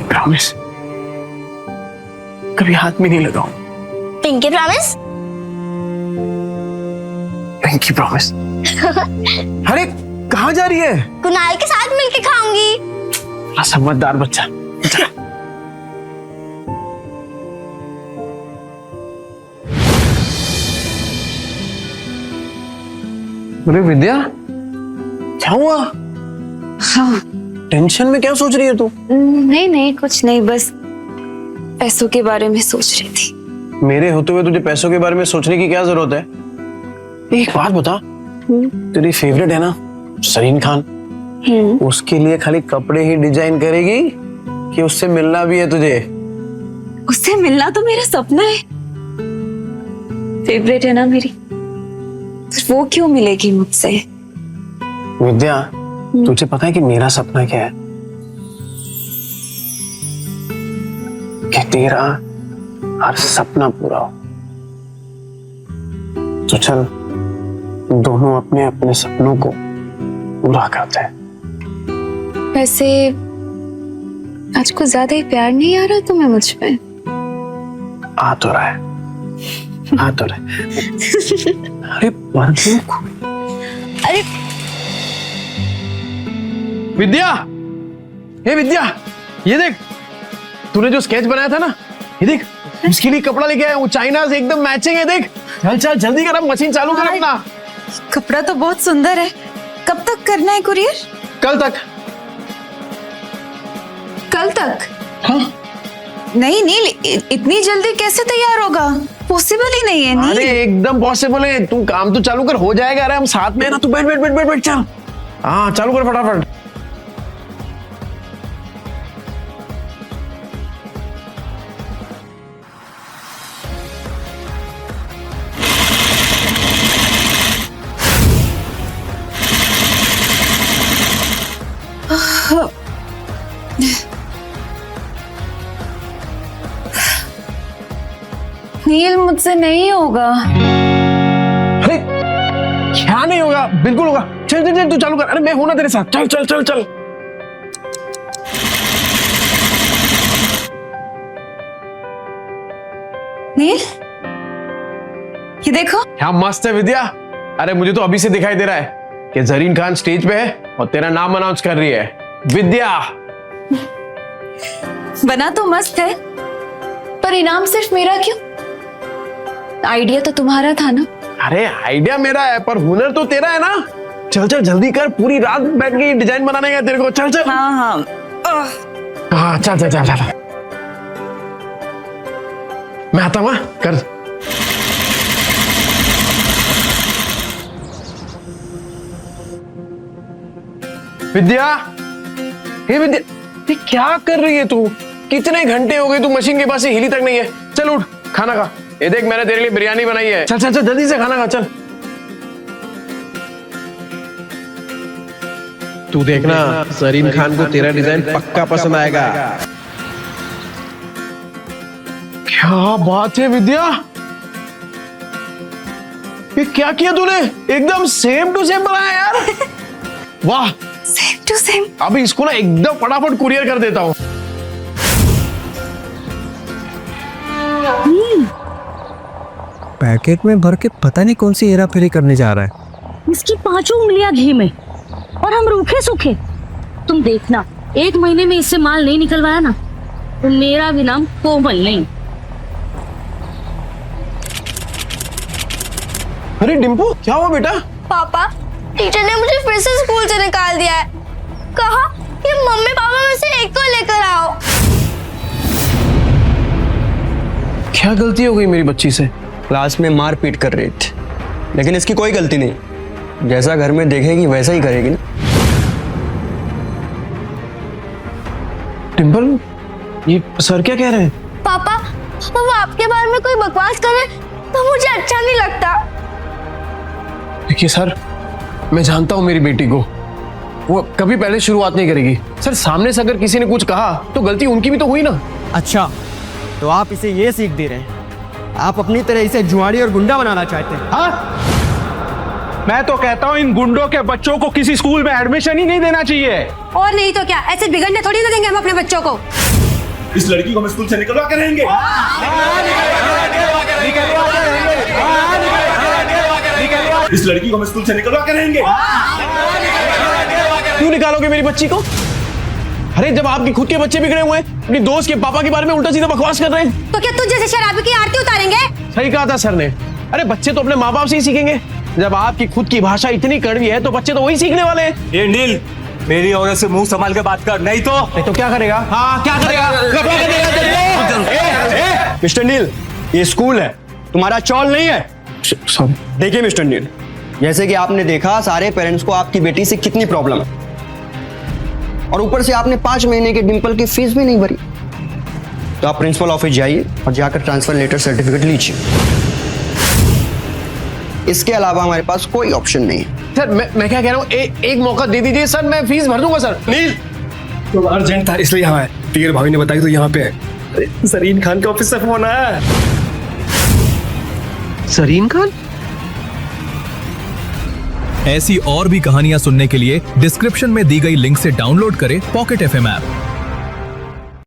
Speaker 6: प्रॉमिस, कभी हाथ में नहीं लगाऊं।
Speaker 10: Pinky promise?
Speaker 6: Pinky promise. अरे कहाँ जा रही है?
Speaker 10: कुणाल के साथ मिलके खाऊंगी।
Speaker 6: बड़ा समझदार बच्चा। अरे विद्या, क्या हुआ?
Speaker 4: हाँ
Speaker 6: टेंशन में क्या सोच रही है तू?
Speaker 4: नहीं नहीं कुछ नहीं, बस पैसों के बारे में सोच रही थी।
Speaker 6: मेरे होते हुए तुझे पैसों के बारे में सोचने की क्या जरूरत है? एक बात बता, तेरी फेवरेट है ना सरीन खान, उसके लिए खाली कपड़े ही डिजाइन करेगी कि उससे मिलना भी है तुझे?
Speaker 4: उससे मिलना तो मेरा सपना है, फेवरेट है ना मेरी, फिर वो क्यों मिलेगी मुझसे?
Speaker 6: विद्या, तुझे पता है कि मेरा सपना क्या है? कि तेरा हर सपना पूरा हो। तो चल दोनों अपने अपने सपनों को पूरा करते हैं।
Speaker 4: वैसे आज कुछ ज्यादा ही प्यार नहीं आ रहा तुम्हें मुझ पे?
Speaker 6: आ तो रहा है, आ तो रहा है। अरे
Speaker 4: अरे
Speaker 6: विद्या, हे विद्या, ये देख, तूने जो स्केच बनाया था ना, ये देख, उसके लिए कपड़ा लेके आया हूँ, चाइना से एकदम मैचिंग है। देख, चल चल जल्दी कर, अब मशीन चालू कर अपना।
Speaker 4: कपड़ा तो बहुत सुंदर है, कब तक करना है कुरियर?
Speaker 6: कल तक।
Speaker 4: कल तक?
Speaker 6: हाँ।
Speaker 4: नहीं नील, इतनी जल्दी कैसे तैयार होगा? पॉसिबल ही नहीं है नील।
Speaker 6: अरे एकदम पॉसिबल है, तू काम तो चालू कर, हो जाएगा। अरे हम साथ में है ना, तू बैठ बैठ बैठ बैठ बैठ, चल। हाँ चालू कर फटाफट।
Speaker 4: नील मुझसे नहीं होगा।
Speaker 6: अरे क्या नहीं होगा? बिल्कुल होगा। चल चल चल, तू चालू कर। अरे मैं हूं ना तेरे साथ, चल चल चल चल।
Speaker 4: नील, ये देखो।
Speaker 6: क्या मस्त है विद्या। अरे मुझे तो अभी से दिखाई दे रहा है कि जरीन खान स्टेज पे है और तेरा नाम अनाउंस कर रही है, विद्या।
Speaker 4: बना तो मस्त है, पर इनाम सिर्फ मेरा क्यों? आइडिया तो तुम्हारा था ना?
Speaker 6: अरे आइडिया मेरा है, पर हुनर तो तेरा है ना। चल चल जल्दी कर, पूरी रात बैठ के डिजाइन बनाने का तेरे को। चल चल।
Speaker 4: हाँ हाँ
Speaker 6: हाँ चल चल चल चल, मैं आता हूँ। कर। विद्या, हे विद्या, ये क्या कर रही है तू? कितने घंटे हो गए तू मशीन के पास से हिली तक नहीं है। चल उठ, खाना खा। ये देख, मैंने तेरे लिए बिरयानी बनाई है। चल चल चल जल्दी से खाना खा, चल।
Speaker 3: तू देखना, सरीन खान को तेरा डिजाइन पक्का पसंद आएगा।
Speaker 6: क्या बात है विद्या, ये क्या किया तूने? एकदम सेम टू सेम बनाया यार। वाह,
Speaker 4: सेम टू सेम।
Speaker 6: अभी इसको ना एकदम फटाफट कुरियर कर देता हूँ।
Speaker 15: पैकेट में भर के पता नहीं कौन सी हेरा फेरी करने जा रहा है।
Speaker 16: इसकी 5 उंगलियां घी में और हम रूखे सूखे। तुम देखना, 1 महीने में इससे माल नहीं निकलवाया ना तो मेरा भी नाम कोमल नहीं।
Speaker 6: अरे डिम्पू, क्या हुआ बेटा?
Speaker 10: पापा, टीचर ने मुझे फिर से स्कूल से निकाल दिया है। कहा कि मम्मी पापा में से एक को लेकर आओ।
Speaker 6: क्या गलती हो गई मेरी बच्ची से?
Speaker 18: क्लास में मार पीट कर रही थी, लेकिन इसकी कोई गलती नहीं। जैसा घर में देखेगी वैसा ही करेगी ना।
Speaker 6: डिम्पल, ये सर क्या कह रहे हैं?
Speaker 10: पापा, वो आपके बारे में कोई बकवास करे तो मुझे अच्छा नहीं लगता।
Speaker 6: देखिए सर, मैं जानता हूं मेरी बेटी को, वो कभी पहले शुरुआत नहीं करेगी। सर सामने से अगर किसी ने कुछ कहा तो गलती उनकी भी तो हुई ना।
Speaker 11: अच्छा, तो आप इसे ये सीख दे रहे हैं, आप अपनी तरह इसे जुआड़ी और गुंडा बनाना चाहते हैं?
Speaker 6: हाँ, मैं तो कहता हूँ इन गुंडों के बच्चों को किसी स्कूल में एडमिशन ही नहीं देना चाहिए।
Speaker 16: और नहीं तो क्या, ऐसे बिगड़ने थोड़ी ना देंगे हम अपने बच्चों को।
Speaker 14: इस लड़की को हम स्कूल से निकलवा के रहेंगे। इस लड़की को हम स्कूल से निकलवा के रहेंगे।
Speaker 6: क्यों निकालोगे मेरी बच्ची को? अरे जब आपके खुद के बच्चे बिगड़े हुए हैं, अपनी दोस्त के पापा के बारे में उल्टा सीधा बकवास कर रहे हैं।
Speaker 16: तो क्या तुझ जैसे शराबी की आरती उतारेंगे?
Speaker 6: सही कहा था सर ने। अरे बच्चे तो अपने माँ बाप से ही सीखेंगे। जब आपकी खुद की भाषा इतनी कड़वी है तो बच्चे तो वही सीखने वाले हैं।
Speaker 1: ये नील, मेरी औरत से मुंह संभाल के बात कर, नहीं तो
Speaker 6: क्या करेगा? हाँ क्या करेगा?
Speaker 18: मिस्टर नील, ये स्कूल है, तुम्हारा चौल नहीं है।
Speaker 6: सॉरी।
Speaker 18: देखिए मिस्टर नील, जैसे कि आपने देखा सारे पेरेंट्स को आपकी बेटी से कितनी प्रॉब्लम है, और ऊपर से आपने 5 महीने के डिंपल की फीस भी नहीं भरी। तो आप प्रिंसिपल ऑफिस जाइए और जाकर ट्रांसफर लेटर सर्टिफिकेट लीजिए। इसके अलावा हमारे पास कोई ऑप्शन नहीं है।
Speaker 6: सर मैं क्या कह रहा हूँ, एक मौका दे दीजिए सर, मैं फीस भर दूंगा सर।
Speaker 3: नील तो अर्जेंट था इसलिए यहाँ है। तीर भाभी ने बताया तो यहाँ पे है। सरीन खान के ऑफिस से फोन आया है।
Speaker 6: सरीन खान?
Speaker 19: ऐसी और भी कहानियां सुनने के लिए डिस्क्रिप्शन में दी गई लिंक से डाउनलोड करें पॉकेट FM ऐप।